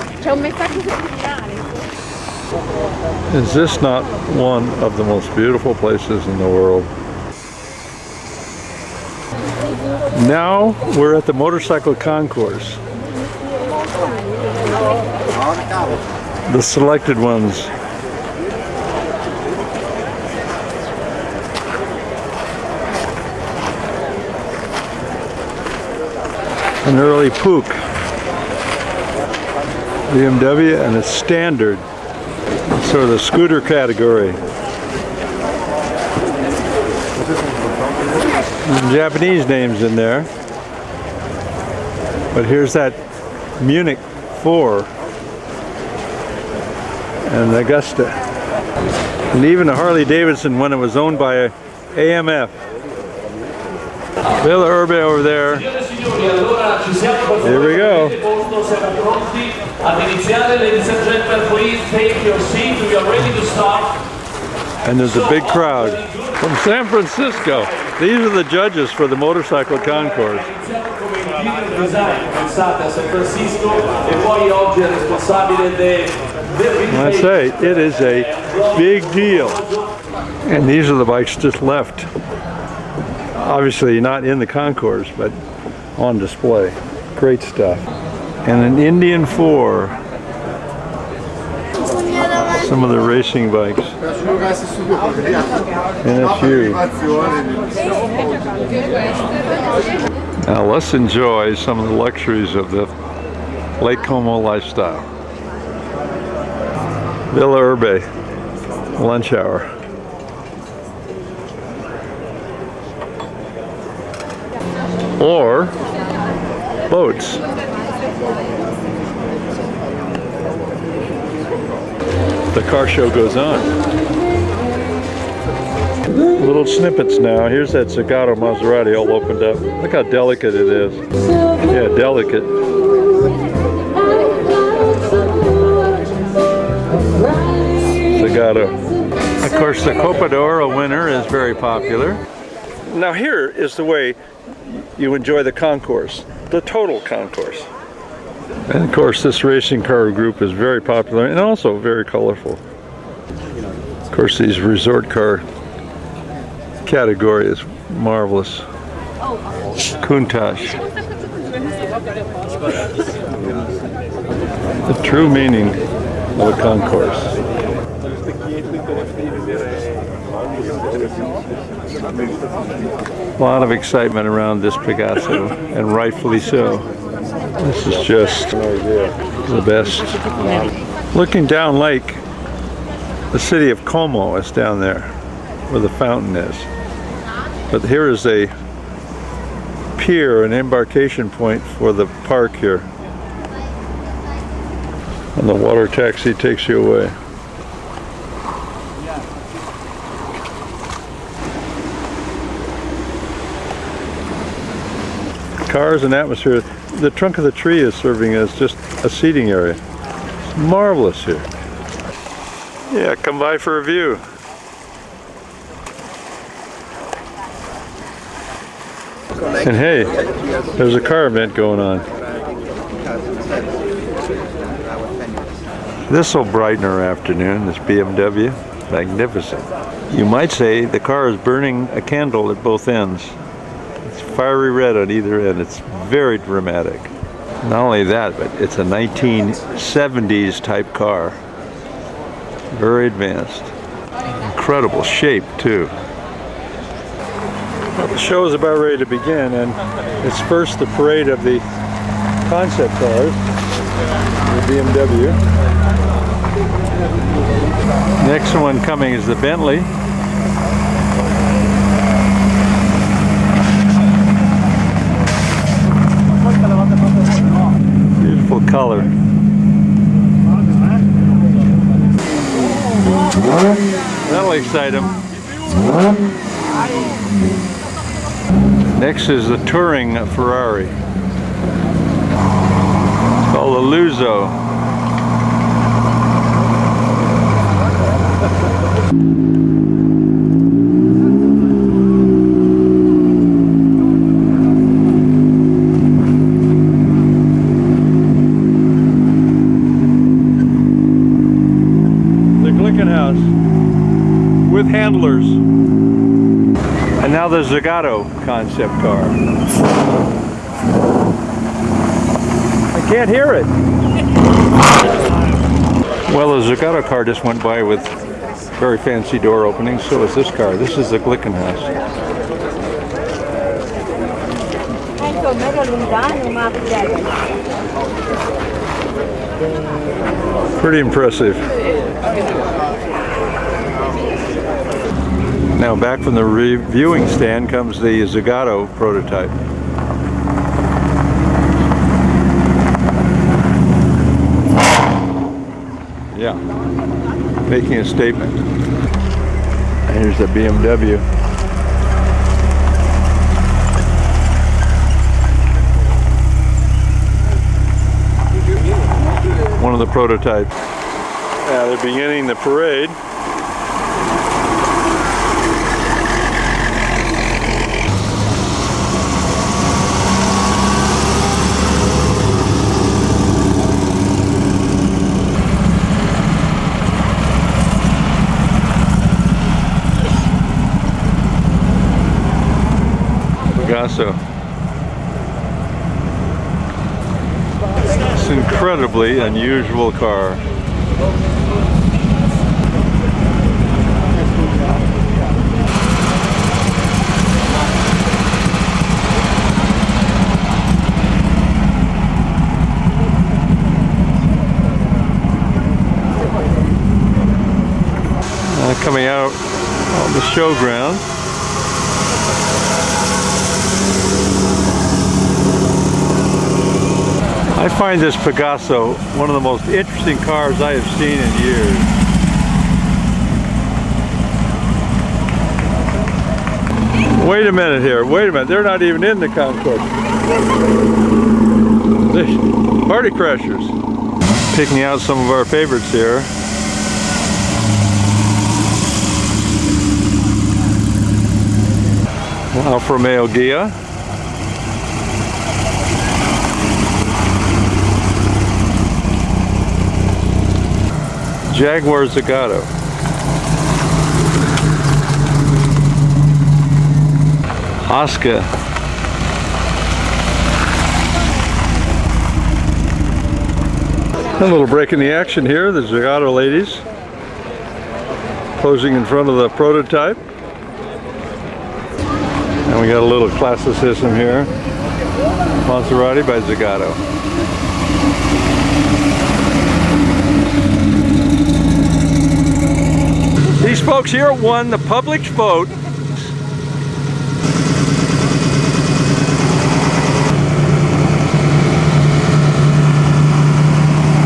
Is this not one of the most beautiful places in the world? Now we're at the motorcycle concourse. The selected ones. An early Puch BMW, and it's standard, sort of the scooter category. Some Japanese names in there, but here's that Munich 4 and Augusta, and even a Harley Davidson when it was owned by AMF. Villa Este over there. Here we go. Ladies and gentlemen, please take your seat. We are ready to start. And there's a big crowd from San Francisco. These are the judges for the motorcycle concours. I say, it is a big deal. And these are the bikes just left. Obviously not in the concours, but on display. Great stuff. And an Indian 4. Some of the racing bikes. NSU. Now let's enjoy some of the luxuries of the Lake Como lifestyle. Villa Urbe, lunch hour. Or boats. The car show goes on. Little snippets now. Here's that Zagato Maserati all opened up. Look how delicate it is. Yeah, delicate. Zagato. Of course, the Copa d'Oro winner is very popular. Now here is the way you enjoy the concours, the total concours. And of course this racing car group is very popular and also very colorful. Of course these resort car category is marvelous. Countach. The true meaning of a concours. A lot of excitement around this Pegaso, and rightfully so. This is just the best. Looking down lake, the city of Como is down there, where the fountain is. But here is a pier, an embarkation point for the park here. And the water taxi takes you away. Cars and atmosphere. The trunk of the tree is serving as just a seating area. It's marvelous here. Yeah, come by for a view. And hey, there's a car event going on. This will brighten our afternoon, this BMW. Magnificent. You might say the car is burning a candle at both ends. It's fiery red on either end. It's very dramatic. Not only that, but it's a 1970s type car. Very advanced. Incredible shape too. Well, the show is about ready to begin, and it's first the parade of the concept cars, the BMW. Next one coming is the Bentley. Beautiful color. That'll excite them. Next is the touring Ferrari. It's called the Lusso. With handlers. And now the Zagato concept car. I can't hear it. Well, the Zagato car just went by with very fancy door openings. So is this car. This is the Glickenhaus. Pretty impressive. Now back from the reviewing stand comes the Zagato prototype. Yeah, making a statement. And here's the BMW. One of the prototypes. Now they're beginning the parade. Pegaso. It's an incredibly unusual car. Coming out on the showground. I find this Pegaso one of the most interesting cars I have seen in years. Wait a minute here, wait a minute, they're not even in the concourse. Party crashers. Picking out some of our favorites here. Alfa Romeo Ghia. Jaguar Zagato. Oscar. A little break in the action here. The Zagato ladies posing in front of the prototype. And we got a little classicism here. Maserati by Zagato. These folks here won the public's vote.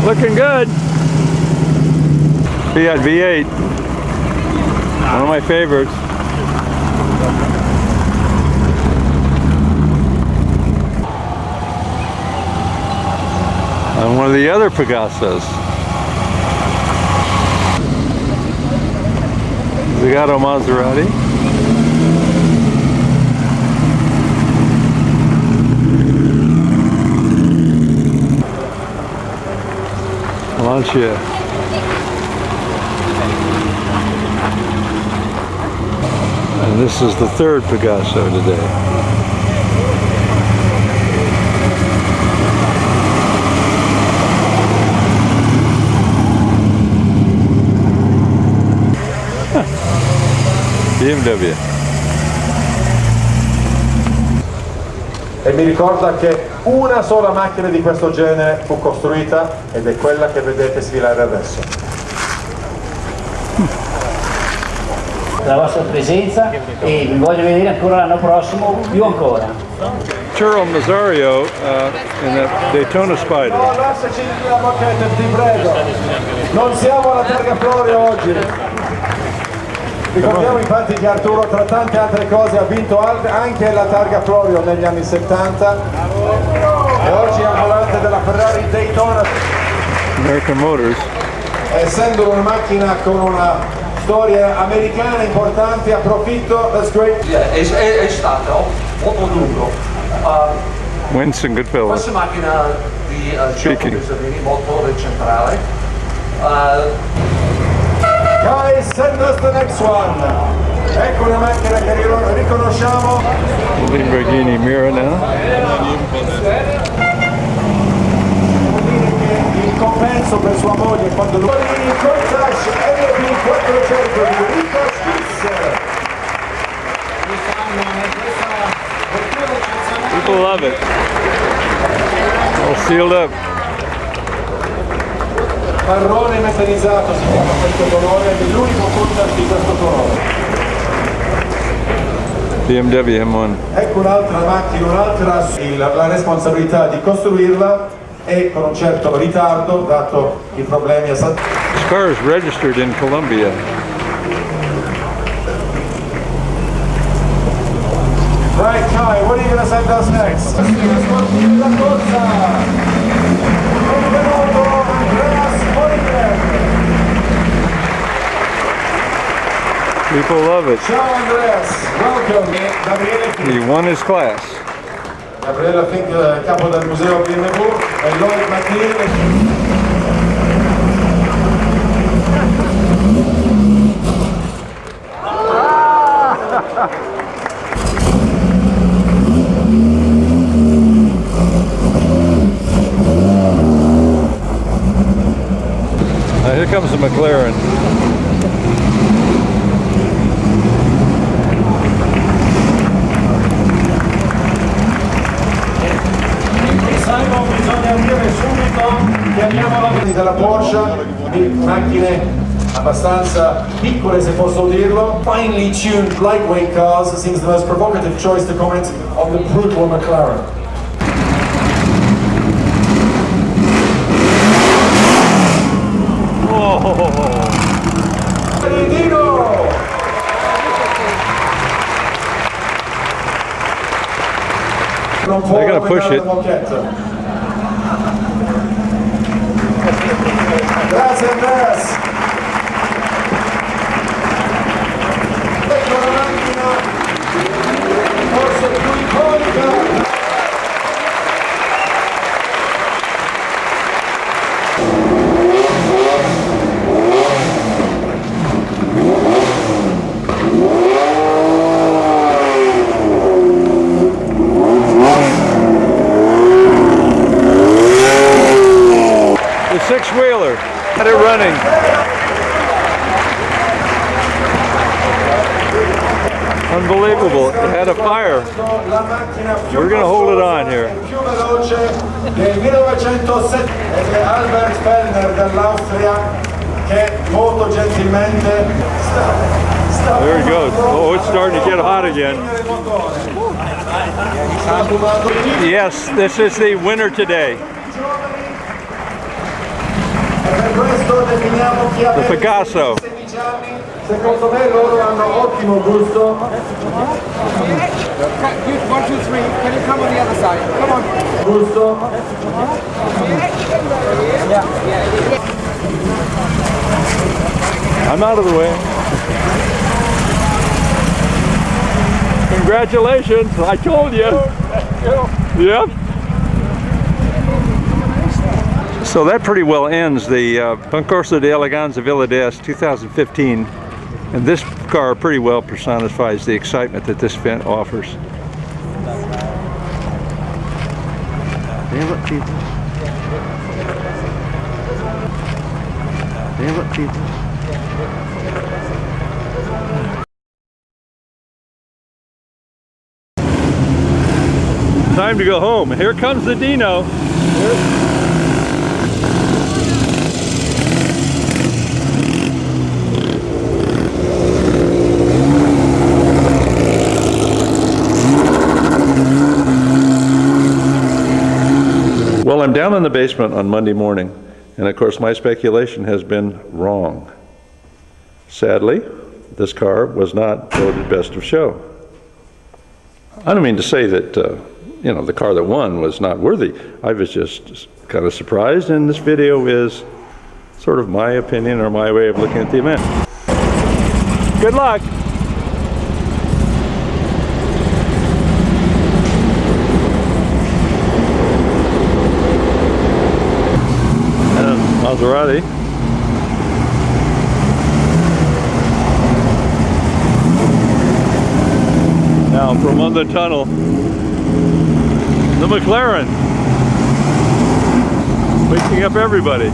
Looking good. Fiat V8. One of my favorites. And one of the other Pegasos. Zagato Maserati. Lancia. And this is the third Pegaso today. BMW. E mi ricorda che una sola macchina di questo genere fu costruita ed è quella che vedete sfilare adesso. La vostra presenza e vi voglio vedere ancora l'anno prossimo, più ancora. Arturo Mazzario in the Daytona Spider. No, lasciaci la bocchetta, ti prego. Non siamo alla targa Florio oggi. Ricordiamo infatti che Arturo tra tante altre cose ha vinto anche la targa Florio negli anni 70 e oggi è al volante della Ferrari Daytona. American Motors. Essendo una macchina con una storia americana importante, approfitto, that's great. È stato molto lungo. Winston Goodfellow. Questa macchina di Gioco Bisognini molto centrale. Guys, send us the next one. Ecco una macchina che riconosciamo. Lamborghini Mira now. Il compenso per sua moglie quando lui il Corsace LB 400 di Rita Spitzer. People love it. All sealed up. Marrone metallizzato si chiama questo colore ed è l'unico Countach di questo colore. BMW M1. Ecco un'altra macchina, la responsabilità di costruirla e con un certo ritardo dato i problemi a This car is registered in Colombia. Right, Kai, what are you going to send us next? People love it. Ciao Andreas, welcome. He won his class. Gabriele Fink, capo del museo BMW, e Lloyd McNeil. McLaren. Simon, bisogna dire subito che abbiamo la vendita della Porsche di macchine abbastanza piccole, se posso dirlo. Finely tuned lightweight cars seems the most provocative choice to comment on the brutal McLaren. They're going to push it. Grazie Andreas. Ecco la macchina, forse più iconica. Six-wheeler, had it running. Unbelievable, it had a fire. We're going to hold it on here. Del 1907 ed è Albert Fellner dell'Austria che molto gentilmente There it goes. Oh, it's starting to get hot again. Yes, this is the winner today. The Pegaso. Secondo me loro hanno ottimo gusto. 1, 2, 3, can you come on the other side? Come on. Gusto. I'm out of the way. Congratulations, I told you. Yep. So that pretty well ends the Concorso de Eleganza Villa Este 2015. And this car pretty well personifies the excitement that this event offers. Damn it, people. Damn it, people. Time to go home. Here comes the Dino. Well, I'm down in the basement on Monday morning, and of course my speculation has been wrong. Sadly, this car was not voted best of show. I don't mean to say that, you know, the car that won was not worthy. I was just kind of surprised, and this video is sort of my opinion or my way of looking at the event. Good luck! Maserati. Now from under the tunnel, the McLaren, waking up everybody.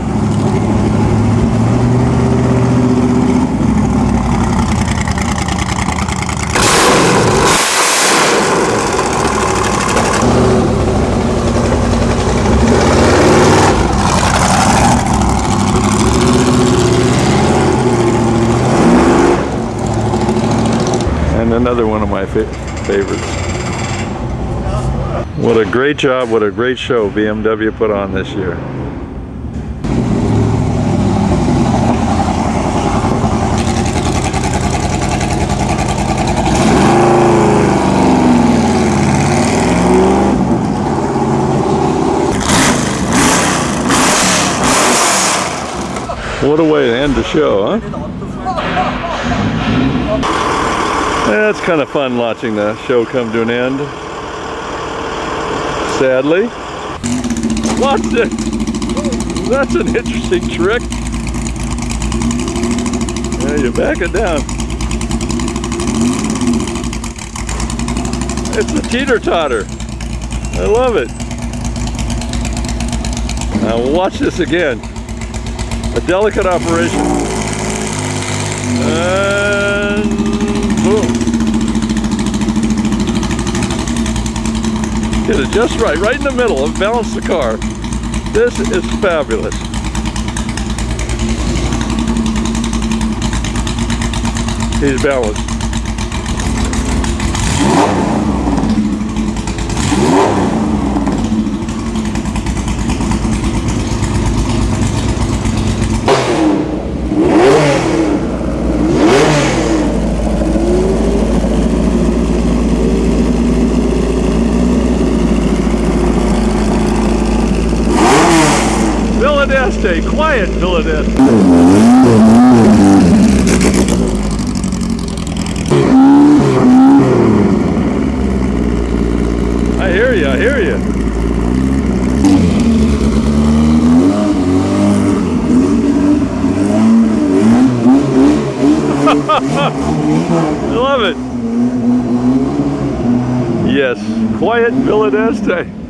Another one of my favorites. What a great job, what a great show BMW put on this year. What a way to end the show, huh? Yeah, it's kind of fun watching the show come to an end. Sadly. Watch this! That's an interesting trick. Yeah, you back it down. It's a teeter-totter. I love it. Now watch this again. A delicate operation. And boom. Hit it just right in the middle and balance the car. This is fabulous. He's balanced. Villa Este, quiet Villa Este. I hear you, I hear you. I love it. Yes, quiet Villa Este.